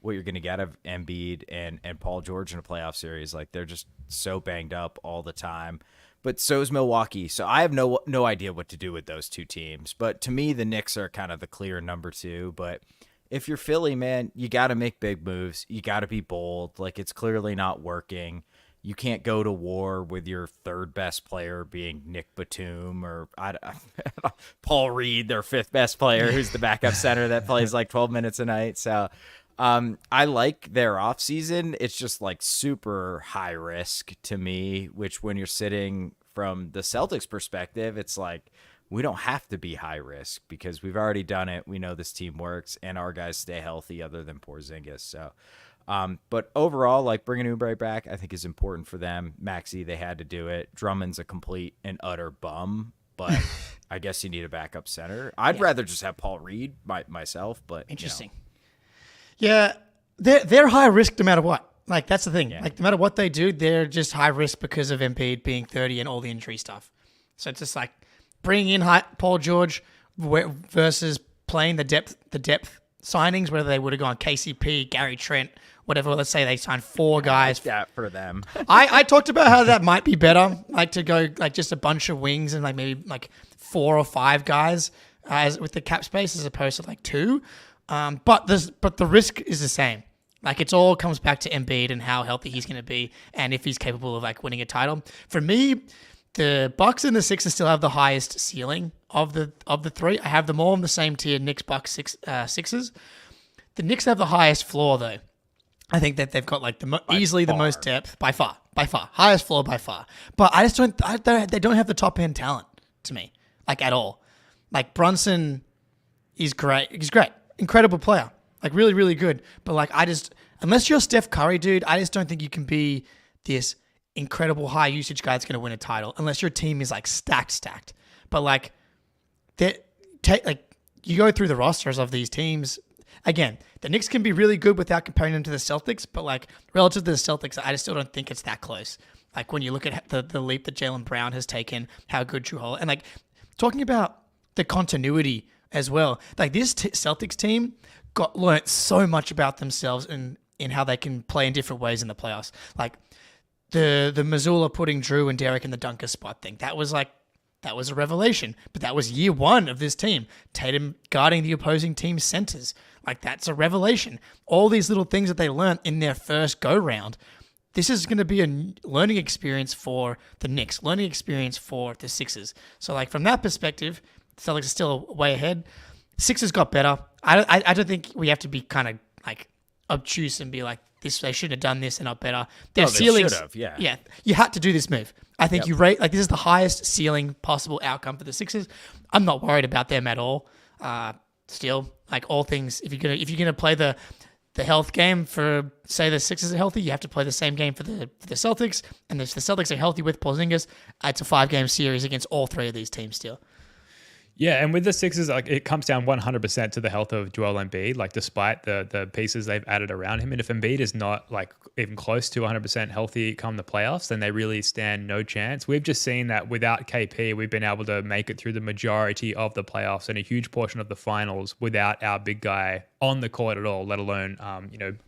what you're going to get out of Embiid and Paul George in a playoff series. Like, they're just so banged up all the time. But so is Milwaukee. So I have no idea what to do with those two teams. But to me, the Knicks are kind of the clear number two. But if you're Philly, man, you got to make big moves. You got to be bold. Like, it's clearly not working. You can't go to war with your third best player being Nick Batum or Paul Reed, their fifth best player, who's the backup center that plays like 12 minutes a night. So I like their offseason. It's just like super high risk to me, which when you're sitting from the Celtics perspective, it's like, we don't have to be high risk because we've already done it. We know this team works and our guys stay healthy other than Porzingis. So, but overall, like, bringing Oubre back, I think is important for them. Maxey, they had to do it. Drummond's a complete and utter bum, but I guess you need a backup center. I'd rather just have Paul Reed myself, but interesting. Yeah, they're high risk no matter what. Like, that's the thing. Yeah. Like, no matter what they do, they're just high risk because of Embiid being 30 and all the injury stuff. So it's just like bringing in Paul George versus playing the depth signings, whether they would have gone KCP, Gary Trent, whatever. Let's say they signed 4 guys. That for them. I talked about how that might be better, like to go like just a bunch of wings and like maybe like 4 or 5 guys as with the cap space as opposed to like 2. But the risk is the same. Like it all comes back to Embiid and how healthy he's going to be and if he's capable of like winning a title. For me, the Bucks and the Sixers still have the highest ceiling of the 3. I have them all in the same tier: Knicks, Bucks, Sixers. The Knicks have the highest floor though. I think that they've got like the most depth by far, highest floor by far. But I just they don't have the top end talent to me, like at all. Like Brunson is great. He's great, incredible player. Like really, really good. But like unless you're Steph Curry, dude, I just don't think you can be this incredible high usage guy that's going to win a title unless your team is like stacked. But like, you go through the rosters of these teams. Again, the Knicks can be really good without comparing them to the Celtics, but like relative to the Celtics, I just still don't think it's that close. Like when you look at the leap that Jaylen Brown has taken, how good Drew Holiday, and like talking about the continuity as well. Like this Celtics team learnt so much about themselves in how they can play in different ways in the playoffs. Like the Missoula putting Drew and Derrick in the dunker spot thing. That was a revelation. But that was year 1 of this team. Tatum guarding the opposing team's centers. Like that's a revelation. All these little things that they learned in their first go round. This is going to be a learning experience for the Knicks, learning experience for the Sixers. So like from that perspective, the Celtics are still way ahead. Sixers got better. I don't think we have to be kind of like obtuse and be like, they should have done this and not better. Their ceilings, yeah. You had to do this move. I think you rate like this is the highest ceiling possible outcome for the Sixers. I'm not worried about them at all. Still, like all things, if you're gonna play the health game for say the Sixers are healthy, you have to play the same game for the Celtics. And if the Celtics are healthy with Porzingis, it's a 5-game series against all 3 of these teams still. Yeah, and with the Sixers, like it comes down 100% to the health of Joel Embiid, like despite the pieces they've added around him. And if Embiid is not like even close to 100% healthy come the playoffs, then they really stand no chance. We've just seen that without KP, we've been able to make it through the majority of the playoffs and a huge portion of the finals without our big guy on the court at all, let alone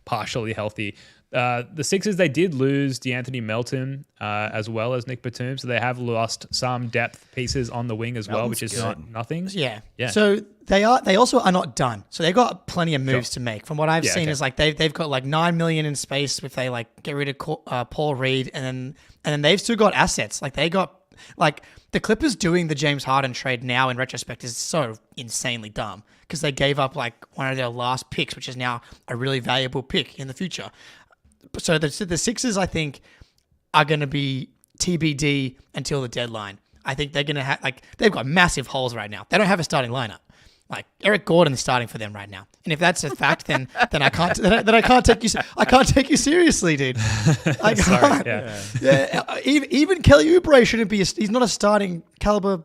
partially healthy. The Sixers, they did lose DeAnthony Melton as well as Nick Batum, so they have lost some depth pieces on the wing as well, which is not nothing. Yeah. So they also are not done. So they've got plenty of moves to make. From what I've seen is like they've got like $9 million in space if they like get rid of Paul Reed, and then they've still got assets. Like they got like the Clippers doing the James Harden trade now in retrospect is so insanely dumb because they gave up like one of their last picks, which is now a really valuable pick in the future. So the Sixers, I think, are going to be TBD until the deadline. I think they're going to have they've got massive holes right now. They don't have a starting lineup. Like Eric Gordon is starting for them right now, and if that's a fact, then I can't take you seriously, dude. I can't. Yeah. Even Kelly Oubre shouldn't be. He's not a starting caliber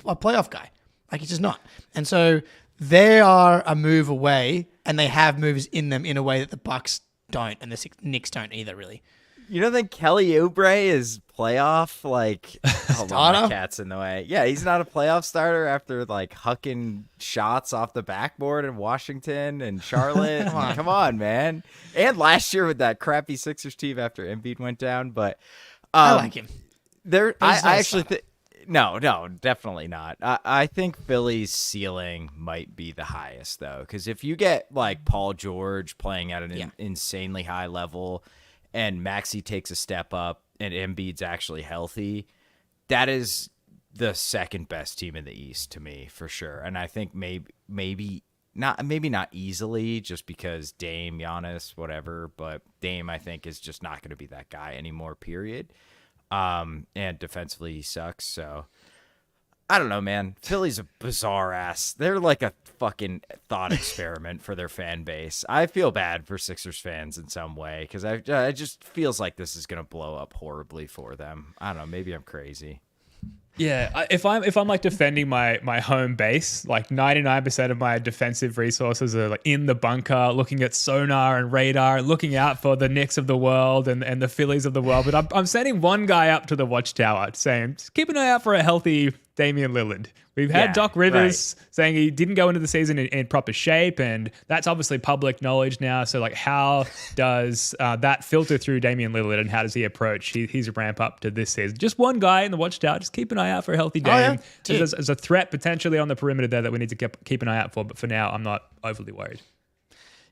playoff guy. Like he's just not. And so they are a move away, and they have moves in them in a way that the Bucks don't, and the Knicks don't either, really. You don't think Kelly Oubre is playoff? Like, hold on, my cat's in the way. Yeah, he's not a playoff starter after like hucking shots off the backboard in Washington and Charlotte. Come on, man. And last year with that crappy Sixers team after Embiid went down. But I like him. I actually think no, definitely not. I think Philly's ceiling might be the highest though, because if you get like Paul George playing at an insanely high level, and Maxey takes a step up, and Embiid's actually healthy, that is the second best team in the East to me for sure. And I think maybe not easily, just because Dame, Giannis, whatever. But Dame, I think, is just not going to be that guy anymore. Period. And defensively, he sucks. So I don't know, man. Philly's a bizarre ass. They're like a fucking thought experiment for their fan base. I feel bad for Sixers fans in some way because it just feels like this is going to blow up horribly for them. I don't know. Maybe I'm crazy. Yeah, if I'm like defending my home base, like 99% of my defensive resources are like in the bunker, looking at sonar and radar, looking out for the Knicks of the world and the Phillies of the world. But I'm sending one guy up to the watchtower saying, just keep an eye out for a healthy Damian Lillard. We've had Doc Rivers saying he didn't go into the season in proper shape, and that's obviously public knowledge now. So, like, how does that filter through Damian Lillard, and how does he approach his ramp up to this season? Just one guy in the watchtower. Just keep an eye out for a healthy Dame. There's a threat potentially on the perimeter there that we need to keep an eye out for. But for now, I'm not overly worried.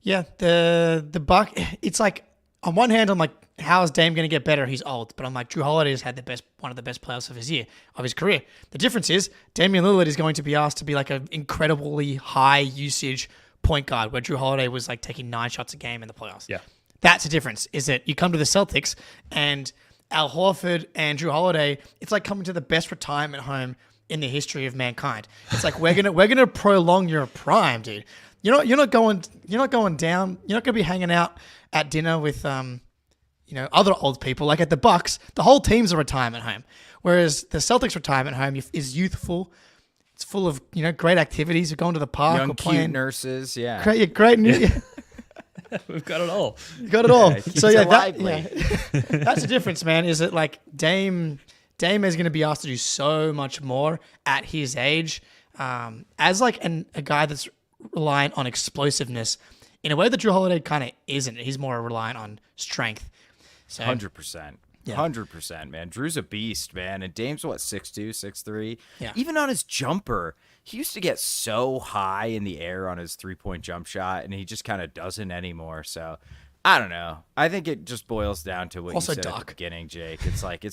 Yeah, the Buck. It's like on one hand, I'm like, how is Dame going to get better? He's old. But I'm like, Drew Holiday has had one of the best playoffs of his career. The difference is Damian Lillard is going to be asked to be like an incredibly high usage point guard, where Drew Holiday was like taking 9 shots a game in the playoffs. Yeah. That's the difference, is that you come to the Celtics and Al Horford and Drew Holiday, it's like coming to the best retirement home in the history of mankind. It's like we're gonna prolong your prime, dude. You're not going down. You're not gonna be hanging out at dinner with other old people. Like at the Bucks, the whole team's a retirement home, whereas the Celtics retirement home is youthful. It's full of great activities. We're going to the park. Young, we're playing cute nurses. Yeah, great. We've got it all. You got it all. So that's the difference, man. Is it like Dame is going to be asked to do so much more at his age, as like a guy that's reliant on explosiveness in a way that Drew Holiday kind of isn't. He's more reliant on strength. So 100%. Yeah. 100%, man. Drew's a beast, man. And Dame's 6'2", 6'3". Yeah. Even on his jumper, he used to get so high in the air on his 3-point jump shot, and he just kind of doesn't anymore. So I don't know. I think it just boils down to what Also you said Doc. at the beginning, Jake. It's like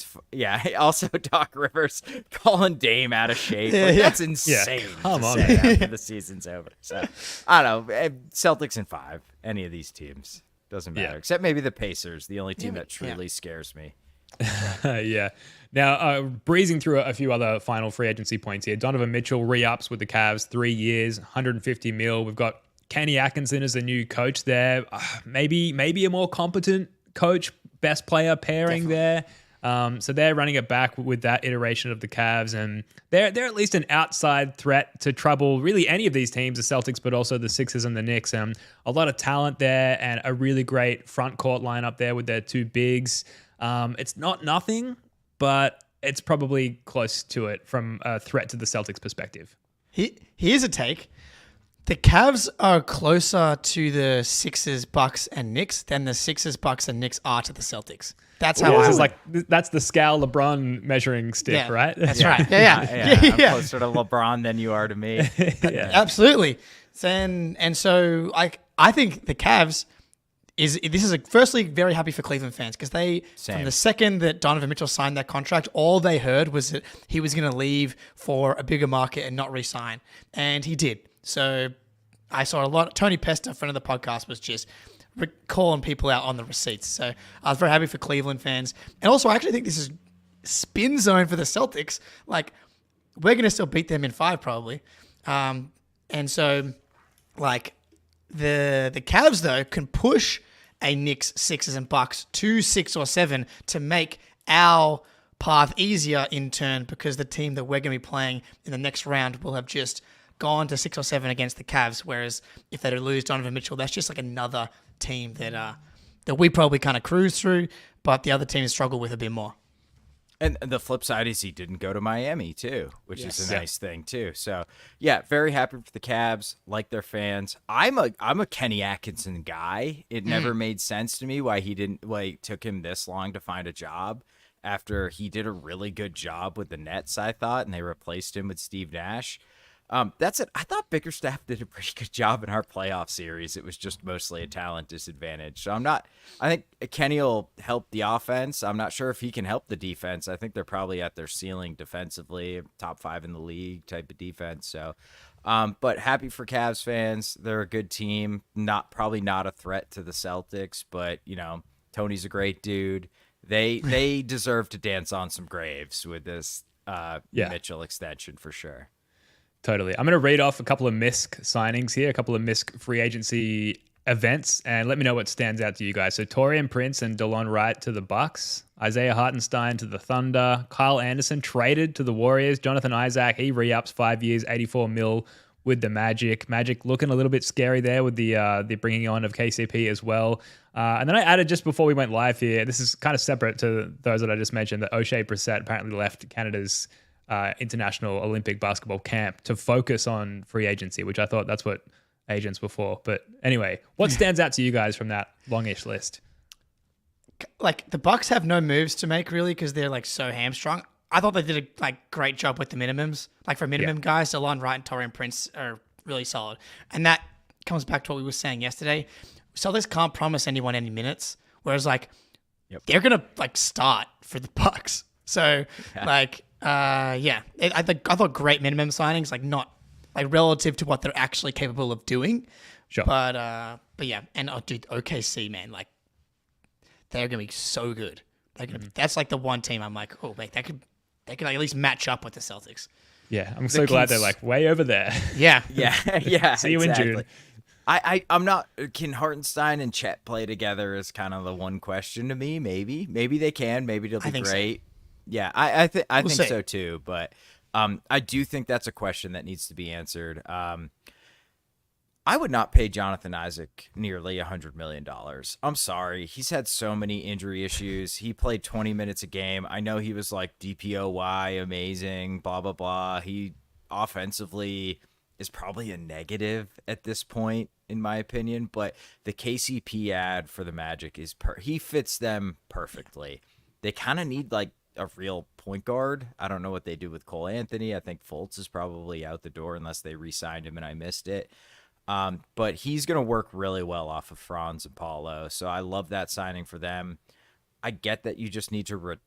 also Doc Rivers calling Dame out of shape. That's insane. Come on, say after the season's over. So I don't know. Celtics in 5. Any of these teams. Doesn't matter, except maybe the Pacers, the only team that truly scares me. Yeah. Now, breezing through a few other final free agency points here. Donovan Mitchell re-ups with the Cavs, 3 years, $150 million. We've got Kenny Atkinson as the new coach there. Maybe a more competent coach, best player pairing there. So they're running it back with that iteration of the Cavs, and they're at least an outside threat to trouble really any of these teams, the Celtics, but also the Sixers and the Knicks. A lot of talent there and a really great front court lineup there with their 2 bigs. It's not nothing, but it's probably close to it from a threat to the Celtics perspective. Here's a take. The Cavs are closer to the Sixers, Bucks, and Knicks than the Sixers, Bucks, and Knicks are to the Celtics. That's how that's the scale LeBron measuring stick, right? That's right. Yeah. I'm closer to LeBron than you are to me. Absolutely. And so I think the Cavs firstly very happy for Cleveland fans, because from the second that Donovan Mitchell signed that contract, all they heard was that he was going to leave for a bigger market and not re-sign, and he did. So I saw a lot. Tony Pesta, friend of the podcast, was just calling people out on the receipts. So I was very happy for Cleveland fans. And also, I actually think this is spin zone for the Celtics. Like, we're going to still beat them in 5 probably. And so, like, the Cavs, though, can push a Knicks, Sixers, and Bucks to 6 or 7 to make our path easier in turn, because the team that we're going to be playing in the next round will have just gone to 6 or 7 against the Cavs, whereas if they lose Donovan Mitchell, that's just like another team that we probably kind of cruise through, but the other teams struggle with a bit more. And the flip side is he didn't go to Miami too, which is a nice thing too. So yeah, very happy for the Cavs, like their fans. I'm a Kenny Atkinson guy. It never made sense to me why it took him this long to find a job after he did a really good job with the Nets, I thought, and they replaced him with Steve Nash. That's it. I thought Bickerstaff did a pretty good job in our playoff series. It was just mostly a talent disadvantage. So I think Kenny will help the offense. I'm not sure if he can help the defense. I think they're probably at their ceiling defensively, top 5 in the league type of defense. So, but happy for Cavs fans. They're a good team. Probably not a threat to the Celtics, but Tony's a great dude. They deserve to dance on some graves with this Mitchell extension for sure. Totally. I'm going to read off a couple of MISC signings here, a couple of MISC free agency events, and let me know what stands out to you guys. So Torian Prince and DeLon Wright to the Bucks, Isaiah Hartenstein to the Thunder, Kyle Anderson traded to the Warriors, Jonathan Isaac, he re-ups 5 years, 84 mil with the Magic. Magic looking a little bit scary there with the bringing on of KCP as well. And then I added just before we went live here, this is kind of separate to those that I just mentioned, that O'Shea Brissett apparently left Canada's international Olympic basketball camp to focus on free agency, which I thought that's what agents before. But anyway, what stands out to you guys from that longish list? Like the Bucks have no moves to make really because they're like so hamstrung. I thought they did a great job with the minimums. Like for minimum guys, DeLon Wright and Torian Prince are really solid. And that comes back to what we were saying yesterday. Celtics can't promise anyone any minutes. Whereas they're gonna start for the Bucks. So I thought great minimum signings, not relative to what they're actually capable of doing. Sure. But yeah, and dude, OKC, man, they're gonna be so good. That's the one team I'm like, oh wait, they could at least match up with the Celtics. Yeah, I'm so glad they're way over there. Yeah. Yeah. See you in June. I'm not. Can Hartenstein and Chet play together is kind of the one question to me. Maybe they can. Maybe they'll be great. So. Yeah, I think so too. But I do think that's a question that needs to be answered. I would not pay Jonathan Isaac nearly $100 million. I'm sorry. He's had so many injury issues. He played 20 minutes a game. I know he was DPOY, amazing, blah, blah, blah. He offensively is probably a negative at this point, in my opinion. But the KCP ad for the Magic is he fits them perfectly. They kind of need a real point guard. I don't know what they do with Cole Anthony. I think Fultz is probably out the door unless they re-signed him and I missed it. But he's going to work really well off of Franz and Paulo. So I love that signing for them. I get that you just need to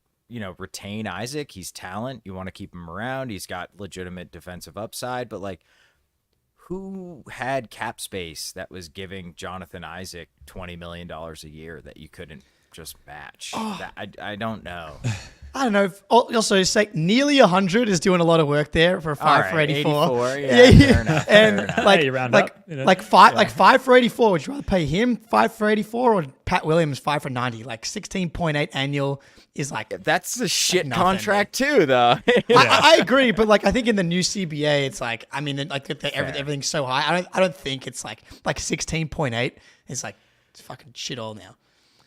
retain Isaac. He's talent. You want to keep him around. He's got legitimate defensive upside. But who had cap space that was giving Jonathan Isaac $20 million a year that you couldn't just match? I don't know. I don't know. Also, it's nearly 100 is doing a lot of work there for 5 for 84. 84, yeah. Fair enough. And you round up, 5 for 84. Would you rather pay him 5 for 84 or Pat Williams 5 for 90? 16.8 annual is that's a shit contract too, though. I agree, but I think in the new CBA, it's everything's so high. I don't think it's 16.8 is it's fucking shit all now.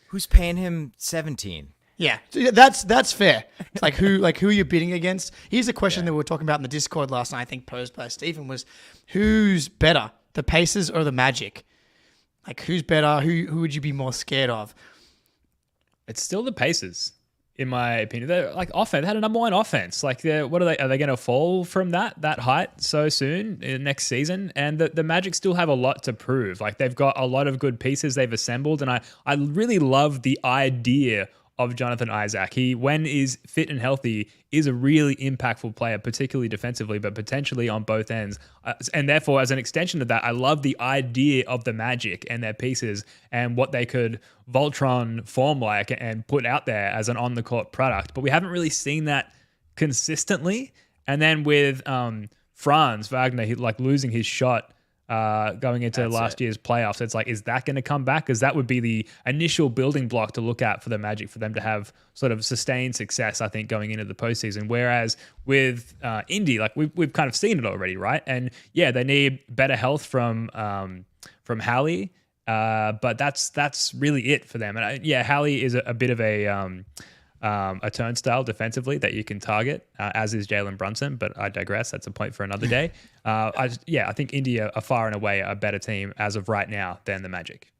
Who's paying him 17? Yeah, that's fair. It's who you're bidding against. Here's a question that we were talking about in the Discord last night, I think posed by Stephen, was who's better, the Pacers or the Magic? Who's better? Who would you be more scared of? It's still the Pacers, in my opinion. They're offense. They had a number one offense. What are they? Are they going to fall from that height so soon next season? And the Magic still have a lot to prove. They've got a lot of good pieces they've assembled, and I really love the idea of Jonathan Isaac. He, when is fit and healthy, is a really impactful player, particularly defensively, but potentially on both ends. And therefore, as an extension of that, I love the idea of the Magic and their pieces and what they could Voltron form and put out there as an on-the-court product. But we haven't really seen that consistently. And then with Franz Wagner, losing his shot going into last year's playoffs, it's is that going to come back? Because that would be the initial building block to look at for the Magic, for them to have sort of sustained success, I think, going into the postseason. Whereas with Indy, we've kind of seen it already, right? And yeah, they need better health from Hallie, but that's really it for them. And Hallie is a bit of a turnstile defensively that you can target, as is Jalen Brunson, but I digress. That's a point for another day. I think India are far and away a better team as of right now than the Magic.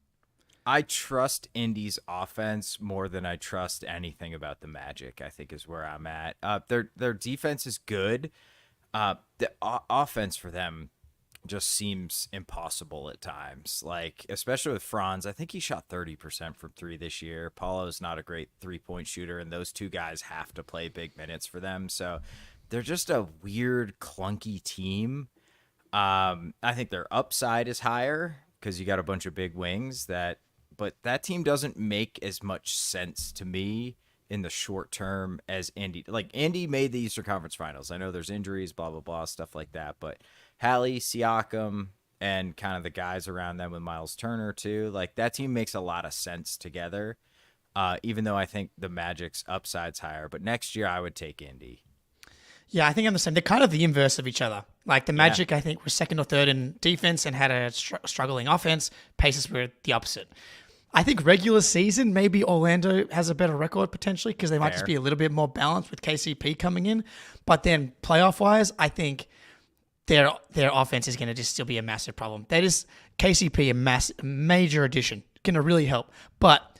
I trust Indy's offense more than I trust anything about the Magic, I think is where I'm at. Their defense is good. The offense for them just seems impossible at times. Especially with Franz, I think he shot 30% from 3 this year. Paulo's not a great 3-point shooter, and those two guys have to play big minutes for them. So they're just a weird, clunky team. I think their upside is higher because you got a bunch of big wings but that team doesn't make as much sense to me in the short term as Indy. Indy made the Eastern Conference Finals. I know there's injuries, blah, blah, blah, stuff like that, but Hallie, Siakam, and kind of the guys around them with Miles Turner too. Like that team makes a lot of sense together. Even though I think the Magic's upside's higher, but next year I would take Indy. Yeah, I think I'm the same. They're kind of the inverse of each other. Like the Magic, I think, were second or third in defense and had a struggling offense. Pacers were the opposite. I think regular season, maybe Orlando has a better record potentially because they might just be a little bit more balanced with KCP coming in. But then playoff-wise, I think their offense is going to just still be a massive problem. KCP, a major addition, going to really help. But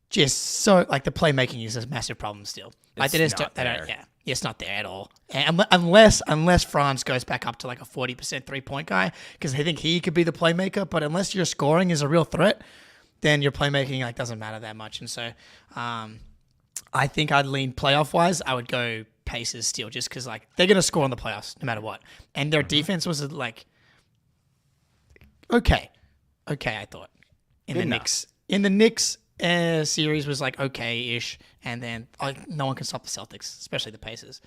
just so, like, the playmaking is a massive problem still. Like, It's not there. It's not there at all. And unless Franz goes back up to like a 40% three-point guy, because I think he could be the playmaker. But unless your scoring is a real threat, then your playmaking like doesn't matter that much. And so I think I'd lean playoff-wise. I would go Pacers still, just because like they're going to score in the playoffs no matter what. And their defense was like okay, I thought. In the Knicks series was like okay-ish, and then no one can stop the Celtics, especially the Pacers.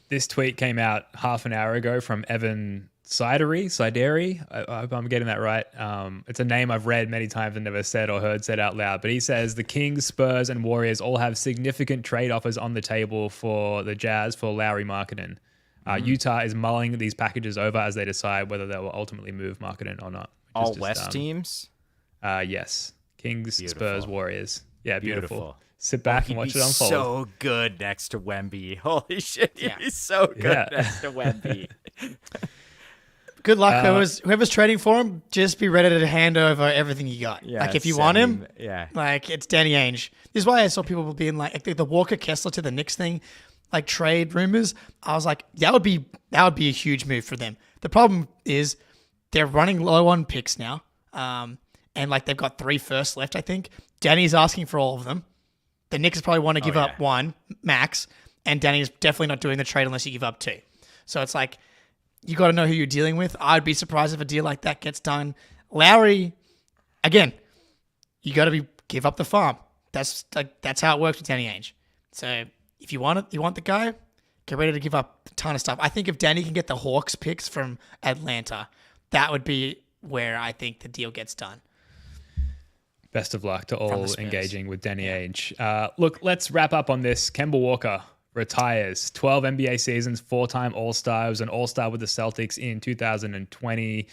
This tweet came out half an hour ago from Evan Sideri. I hope I'm getting that right. It's a name I've read many times and never said or heard said out loud. But he says the Kings, Spurs, and Warriors all have significant trade offers on the table for the Jazz for Lowry Markkanen. Utah is mulling these packages over as they decide whether they will ultimately move Markkanen or not. All West teams? Yes. Kings, Beautiful. Spurs, Warriors. Yeah, beautiful. Sit Oh, back and watch it unfold. So good next to Wemby. Holy shit, he's so good next to Wemby. Good luck, whoever's trading for him. Just be ready to hand over everything you got. Yeah, like if you want him, yeah, like it's Danny Ainge. This is why I saw people being like the Walker Kessler to the Knicks thing, like trade rumors. I was like, that would be a huge move for them. The problem is they're running low on picks now, and like they've got 3 firsts left. I think Danny's asking for all of them. The Knicks probably want to give up 1 max, and Danny's definitely not doing the trade unless you give up 2. So it's like, you got to know who you're dealing with. I'd be surprised if a deal like that gets done. Lowry, again, you got to give up the farm. That's how it works with Danny Ainge. So if you want the guy, get ready to give up a ton of stuff. I think if Danny can get the Hawks picks from Atlanta, that would be where I think the deal gets done. Best of luck to all engaging with Danny Ainge. Look, let's wrap up on this. Kemba Walker retires. 12 NBA seasons, 4-time All-Star. Was an All-Star with the Celtics in 2020.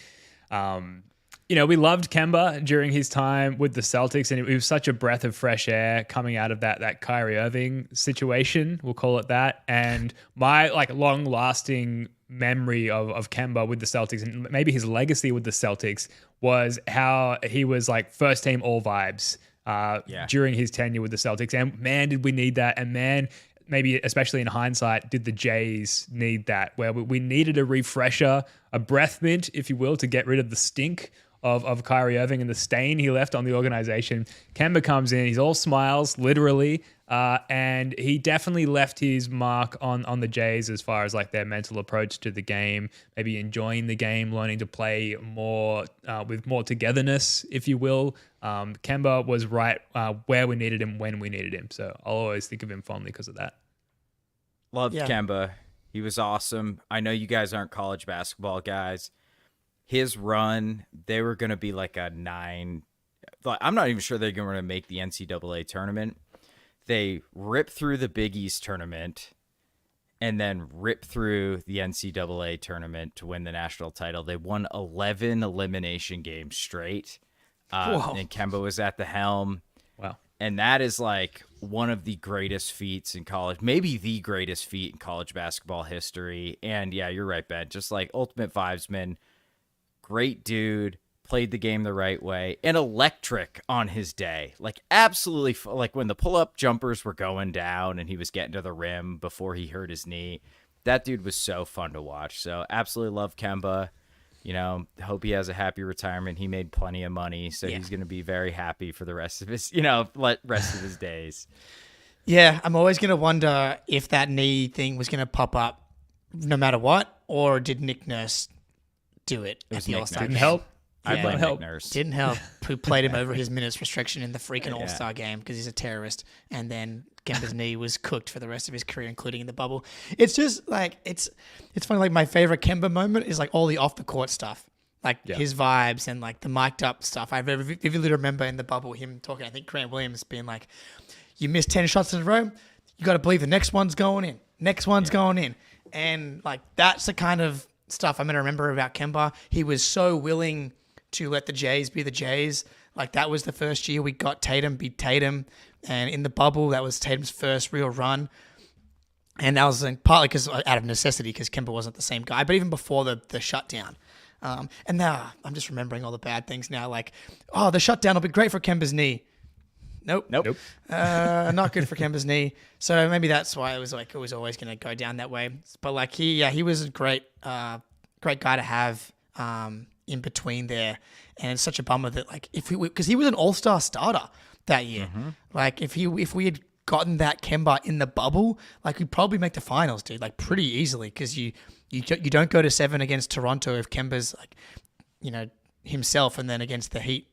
We loved Kemba during his time with the Celtics, and it was such a breath of fresh air coming out of that Kyrie Irving situation, we'll call it that. And my long-lasting memory of Kemba with the Celtics, and maybe his legacy with the Celtics, was how he was like first team all vibes during his tenure with the Celtics. And man, did we need that. And man, maybe especially in hindsight, did the Jays need that, where we needed a refresher, a breath mint, if you will, to get rid of the stink of Kyrie Irving and the stain he left on the organization. Kemba comes in, he's all smiles, literally, and he definitely left his mark on the Jays as far as like their mental approach to the game, maybe enjoying the game, learning to play more with more togetherness, if you will. Kemba was right where we needed him when we needed him, so I'll always think of him fondly because of that. Loved Kemba. He was awesome. I know you guys aren't college basketball guys. His run, they were going to be like a 9. I'm not even sure they're going to make the NCAA tournament. They ripped through the Big East tournament and then ripped through the NCAA tournament to win the national title. They won 11 elimination games straight. And Kemba was at the helm. Wow. And that is like one of the greatest feats in college, maybe the greatest feat in college basketball history. And yeah, you're right, Ben. Just like ultimate vibesman. Great dude, played the game the right way, and electric on his day. Like absolutely, like when the pull-up jumpers were going down and he was getting to the rim before he hurt his knee. That dude was so fun to watch. So absolutely love Kemba. Hope he has a happy retirement. He made plenty of money, so he's going to be very happy for the rest of his, rest of his days. Yeah, I'm always going to wonder if that knee thing was going to pop up no matter what, or did Nick Nurse do it at the All-Star game? Didn't help. I blame Nick Nurse. Didn't help. Who played him over his minutes restriction in the freaking All-Star game because he's a terrorist. And then Kemba's knee was cooked for the rest of his career, including in the bubble. It's just like, it's funny. Like my favorite Kemba moment is like all the off the court stuff. like his vibes and like the mic'd up stuff. I vividly remember in the bubble him talking, I think Grant Williams being like, you missed 10 shots in a row, you got to believe the next one's going in. Next one's going in. And like that's the kind of stuff I'm going to remember about Kemba. He was so willing to let the Jays be the Jays. Like that was the first year we got Tatum beat Tatum. And in the bubble, that was Tatum's first real run. And that was like, partly because out of necessity, because Kemba wasn't the same guy. But even before the shutdown. And now I'm just remembering all the bad things now. Like, oh, the shutdown will be great for Kemba's knee. Nope. Not good for Kemba's knee. So maybe that's why it was always going to go down that way. But like he was a great guy to have in between there. And it's such a bummer that like because he was an all-star starter that year. Mm-hmm. Like if we had gotten that Kemba in the bubble, like we'd probably make the finals, dude. Like pretty easily because you don't go to 7 against Toronto if Kemba's like himself, and then against the Heat.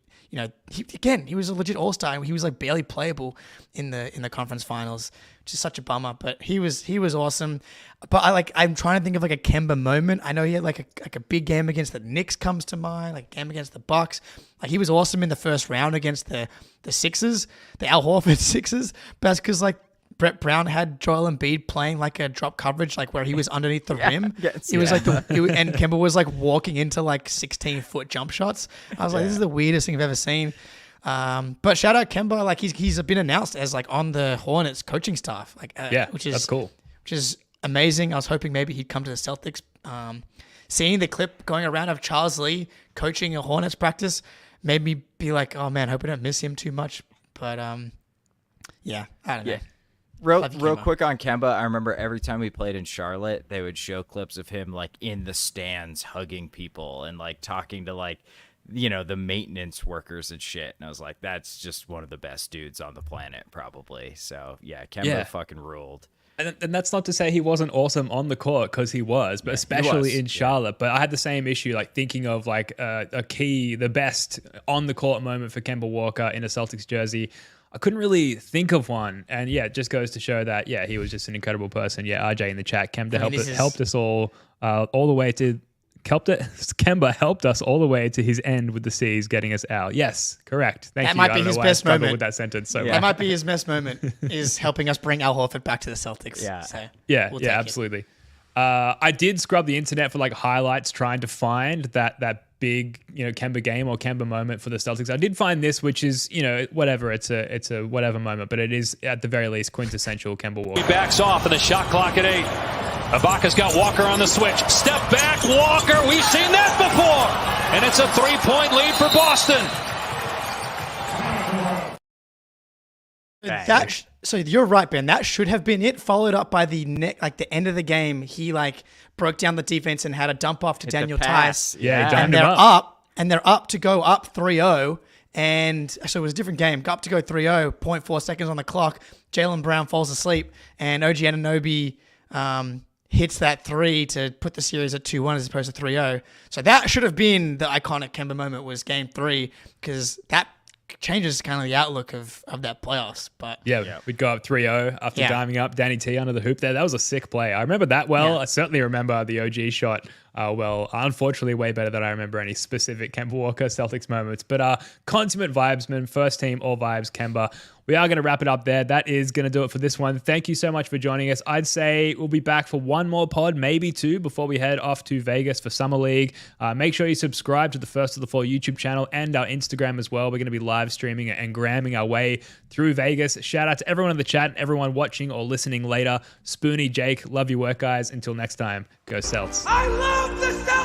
He was a legit all-star and he was like barely playable in the conference finals, which is such a bummer, but he was awesome. But I'm trying to think of like a Kemba moment. I know he had like a big game against the Knicks comes to mind, like a game against the Bucks. Like he was awesome in the first round against the Sixers, the Al Horford Sixers. But that's because like Brett Brown had Joel Embiid playing like a drop coverage, like where he was underneath the rim. It was like and Kemba was like walking into like 16-foot jump shots. I was like, this is the weirdest thing I've ever seen. But shout out Kemba, like he's been announced as like on the Hornets coaching staff, like which is that's cool, which is amazing. I was hoping maybe he'd come to the Celtics. Seeing the clip going around of Charles Lee coaching a Hornets practice made me be like, oh man, hope I don't miss him too much. But I don't know. Yeah. Real quick on Kemba, I remember every time we played in Charlotte, they would show clips of him like in the stands hugging people and like talking to like, the maintenance workers and shit. And I was like, that's just one of the best dudes on the planet, probably. So yeah, Kemba fucking ruled. And that's not to say he wasn't awesome on the court, because he was, but especially in Charlotte. But I had the same issue, like thinking of like the best on the court moment for Kemba Walker in a Celtics jersey. I couldn't really think of one. And yeah, it just goes to show that, he was just an incredible person. Yeah, RJ in the chat, Kemba helped us all the way to... Kemba helped us all the way to his end with the C's, getting us out. Yes, correct. Thank you. That might be his best moment with that sentence. So that might be his best moment is helping us bring Al Horford back to the Celtics. Yeah, so we'll absolutely. I did scrub the internet for like highlights trying to find that big Kemba game or Kemba moment for the Celtics. I did find this, which is whatever. It's a whatever moment, but it is at the very least quintessential Kemba Walker. He backs off and the shot clock at 8. Ibaka's got Walker on the switch. Step back, Walker. We've seen that before. And it's a 3-point lead for Boston. So you're right, Ben. That should have been it. Followed up by the end of the game, he like broke down the defense and had a dump off to Daniel Tice. And they're up to go up 3-0. And so it was a different game. Got up to go 3-0, 0.4 seconds on the clock. Jaylen Brown falls asleep, and OG Anunoby hits that 3 to put the series at 2-1 as opposed to 3-0. So that should have been the iconic Kemba moment, was game 3, because that changes kind of the outlook of that playoffs. But we'd go up 3-0 after diming up Danny T under the hoop there. That was a sick play. I remember that well. I certainly remember the OG shot unfortunately way better than I remember any specific Kemba Walker Celtics moments. But consummate vibesman, first team, all vibes, Kemba. We are going to wrap it up there. That is going to do it for this one. Thank you so much for joining us. I'd say we'll be back for one more pod, maybe 2, before we head off to Vegas for Summer League. Make sure you subscribe to the First of the Four YouTube channel and our Instagram as well. We're going to be live streaming and gramming our way through Vegas. Shout out to everyone in the chat and everyone watching or listening later. Spoonie, Jake, love your work, guys. Until next time, go Celts. I love the Celtics!